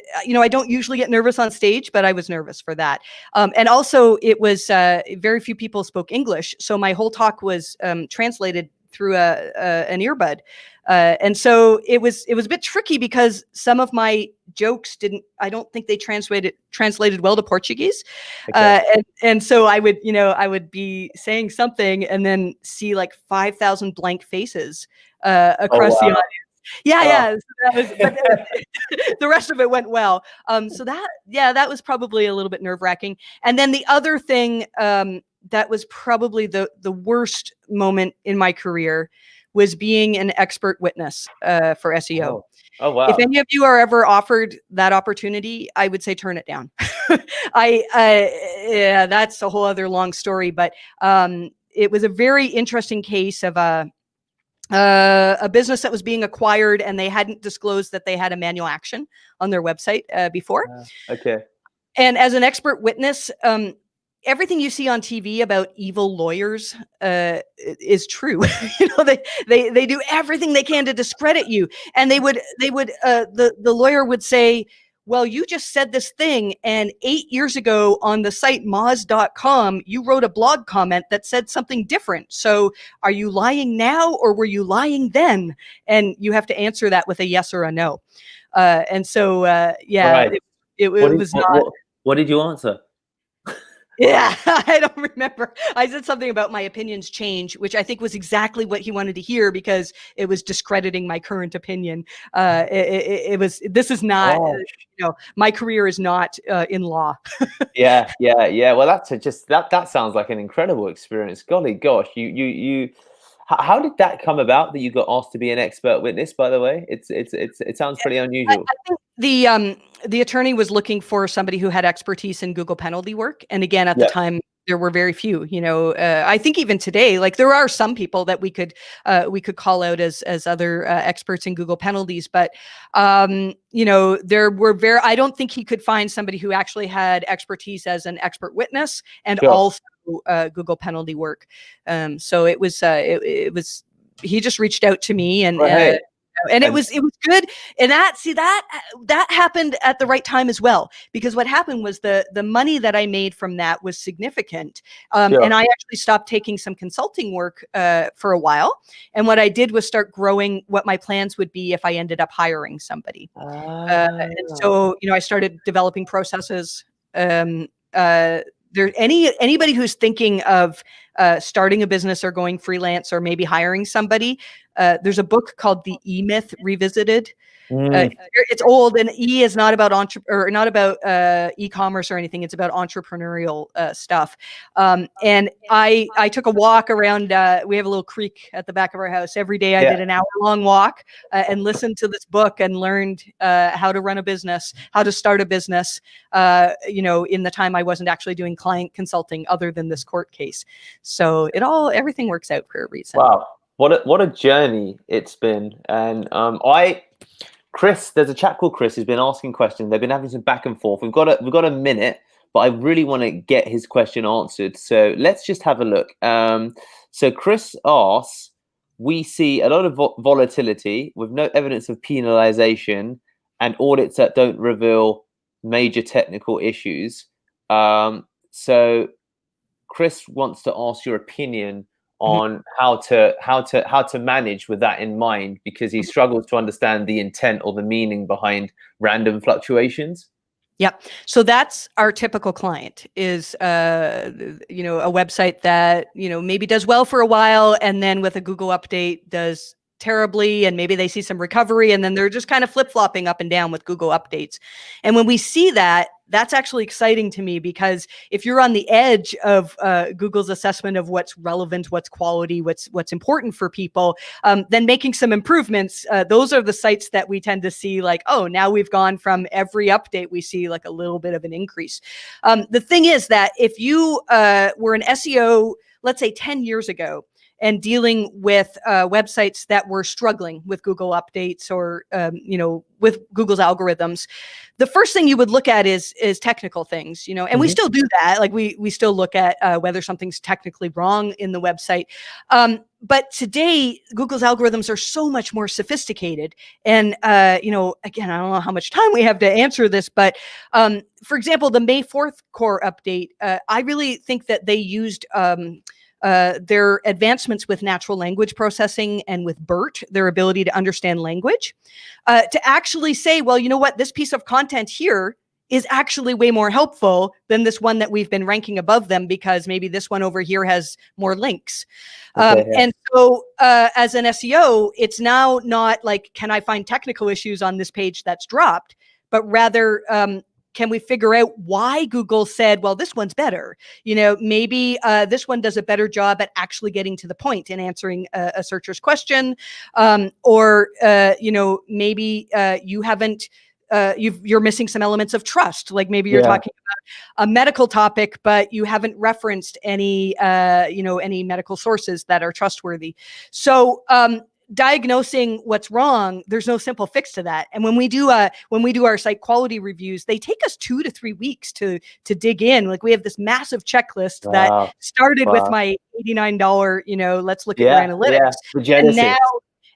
don't usually get nervous on stage, but I was nervous for that. And also it was very few people spoke English. So my whole talk was translated through an earbud. And so it was a bit tricky because some of my jokes I don't think they translated well to Portuguese. Okay. And so I would be saying something and then see like 5,000 blank faces across the audience. Yeah. So that was, but the rest of it went well. So that was probably a little bit nerve wracking. And then the other thing that was probably the worst moment in my career was being an expert witness for SEO. Oh, wow. If any of you are ever offered that opportunity, I would say turn it down. Yeah, that's a whole other long story, but it was a very interesting case of a business that was being acquired and they hadn't disclosed that they had a manual action on their website before. Okay. And as an expert witness, everything you see on TV about evil lawyers is true. They do everything they can to discredit you. And the lawyer would say, well, you just said this thing, and 8 years ago on the site moz.com, you wrote a blog comment that said something different. So are you lying now or were you lying then? And you have to answer that with a yes or a no. And so, Right. it was not. What did you answer? Yeah, I don't remember. I said something about my opinions change, which I think was exactly what he wanted to hear because it was discrediting my current opinion. This is not, my career is not in law. Yeah. Well, that sounds like an incredible experience. Golly gosh, how did that come about that you got asked to be an expert witness, by the way? It sounds pretty unusual. I think the attorney was looking for somebody who had expertise in Google penalty work. And again, at the time, there were very few, I think even today, like there are some people that we could call out as other experts in Google penalties, but there were I don't think he could find somebody who actually had expertise as an expert witness and also Google penalty work. So it was he just reached out to me and it was good. And that happened at the right time as well, because what happened was the money that I made from that was significant. And I actually stopped taking some consulting work for a while. And what I did was start growing what my plans would be if I ended up hiring somebody. And so, I started developing processes. Anybody who's thinking of starting a business or going freelance or maybe hiring somebody, there's a book called The E-Myth Revisited. It's old, and E is not about e-commerce or anything. It's about entrepreneurial stuff. And I took a walk around. We have a little creek at the back of our house. Every day I did an hour-long walk and listened to this book and learned how to run a business, how to start a business. In the time I wasn't actually doing client consulting, other than this court case. So everything works out for a reason. Wow, what a journey it's been. And Chris, there's a chap called Chris who's been asking questions. They've been having some back and forth. We've got a minute, but I really want to get his question answered. So let's just have a look. So Chris asks, we see a lot of volatility with no evidence of penalization and audits that don't reveal major technical issues. So Chris wants to ask your opinion on how to manage with that in mind, because he struggles to understand the intent or the meaning behind random fluctuations. Yep. So that's our typical client is, a website that, maybe does well for a while, and then with a Google update does terribly, and maybe they see some recovery, and then they're just kind of flip-flopping up and down with Google updates. And when we see that, that's actually exciting to me, because if you're on the edge of Google's assessment of what's relevant, what's quality, what's important for people, then making some improvements, those are the sites that we tend to see like, oh, now we've gone from every update, we see like a little bit of an increase. The thing is that if you were an SEO, let's say 10 years ago, and dealing with websites that were struggling with Google updates or, with Google's algorithms, the first thing you would look at is technical things, and we still do that. Like we still look at whether something's technically wrong in the website. But today, Google's algorithms are so much more sophisticated. And, again, I don't know how much time we have to answer this, but for example, the May 4th core update, I really think that they used their advancements with natural language processing and with BERT, their ability to understand language, to actually say, well, you know what, this piece of content here is actually way more helpful than this one that we've been ranking above them, because maybe this one over here has more links. And so as an SEO, it's now not like, can I find technical issues on this page that's dropped, but rather, can we figure out why Google said, well, this one's better? Maybe this one does a better job at actually getting to the point and answering a searcher's question. Or maybe you haven't, you're missing some elements of trust. Like maybe you're talking about a medical topic, but you haven't referenced any medical sources that are trustworthy. So, diagnosing what's wrong, there's no simple fix to that. And when we do our site quality reviews, they take us 2 to 3 weeks to dig in. Like we have this massive checklist that started with my $89, let's look at your analytics. And now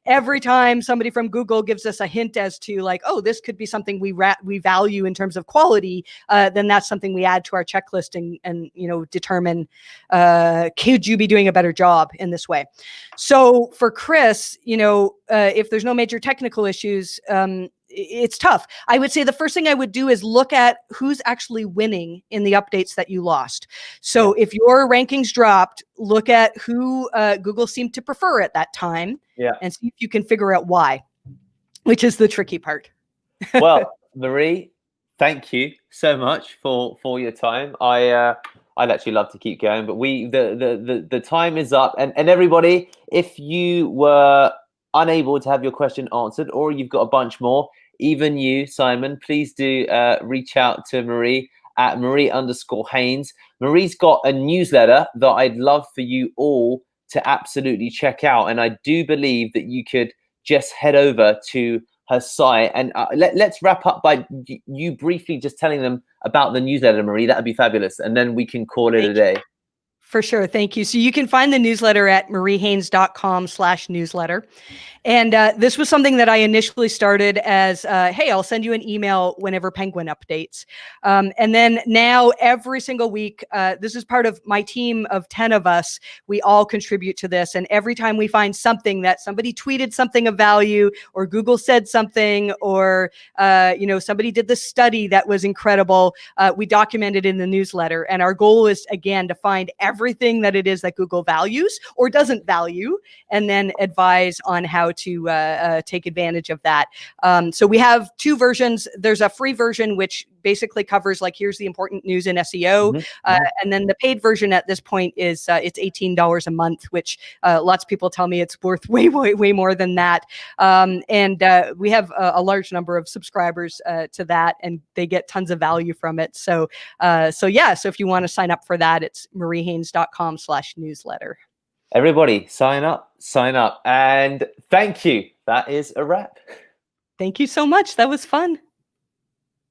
every time somebody from Google gives us a hint as to like, oh, this could be something we value in terms of quality, then that's something we add to our checklist and determine, could you be doing a better job in this way? So for Chris, if there's no major technical issues, it's tough. I would say the first thing I would do is look at who's actually winning in the updates that you lost. So if your rankings dropped, look at who Google seemed to prefer at that time, and see if you can figure out why, which is the tricky part. Well, Marie, thank you so much for your time. I'd actually love to keep going, but the time is up. And everybody, if you were unable to have your question answered, or you've got a bunch more, even you, Simon, please do reach out to Marie at Marie_Haynes. Marie's got a newsletter that I'd love for you all to absolutely check out. And I do believe that you could just head over to her site. And let's wrap up by you briefly just telling them about the newsletter, Marie. That would be fabulous. And then we can call it a day. For sure. Thank you. So you can find the newsletter at mariehaynes.com/newsletter. And this was something that I initially started as, hey, I'll send you an email whenever Penguin updates. And then now every single week, this is part of my team of 10 of us. We all contribute to this. And every time we find something that somebody tweeted something of value, or Google said something, or somebody did this study that was incredible, we document it in the newsletter. And our goal is, again, to find everything that it is that Google values or doesn't value, and then advise on how to take advantage of that. So we have two versions. There's a free version, which basically covers, like, here's the important news in SEO. And then the paid version at this point is it's $18 a month, which lots of people tell me it's worth way more than that. And we have a large number of subscribers to that, and they get tons of value from it. So if you want to sign up for that, it's mariehaynes.com/newsletter. Everybody, sign up. And thank you. That is a wrap. Thank you so much. That was fun.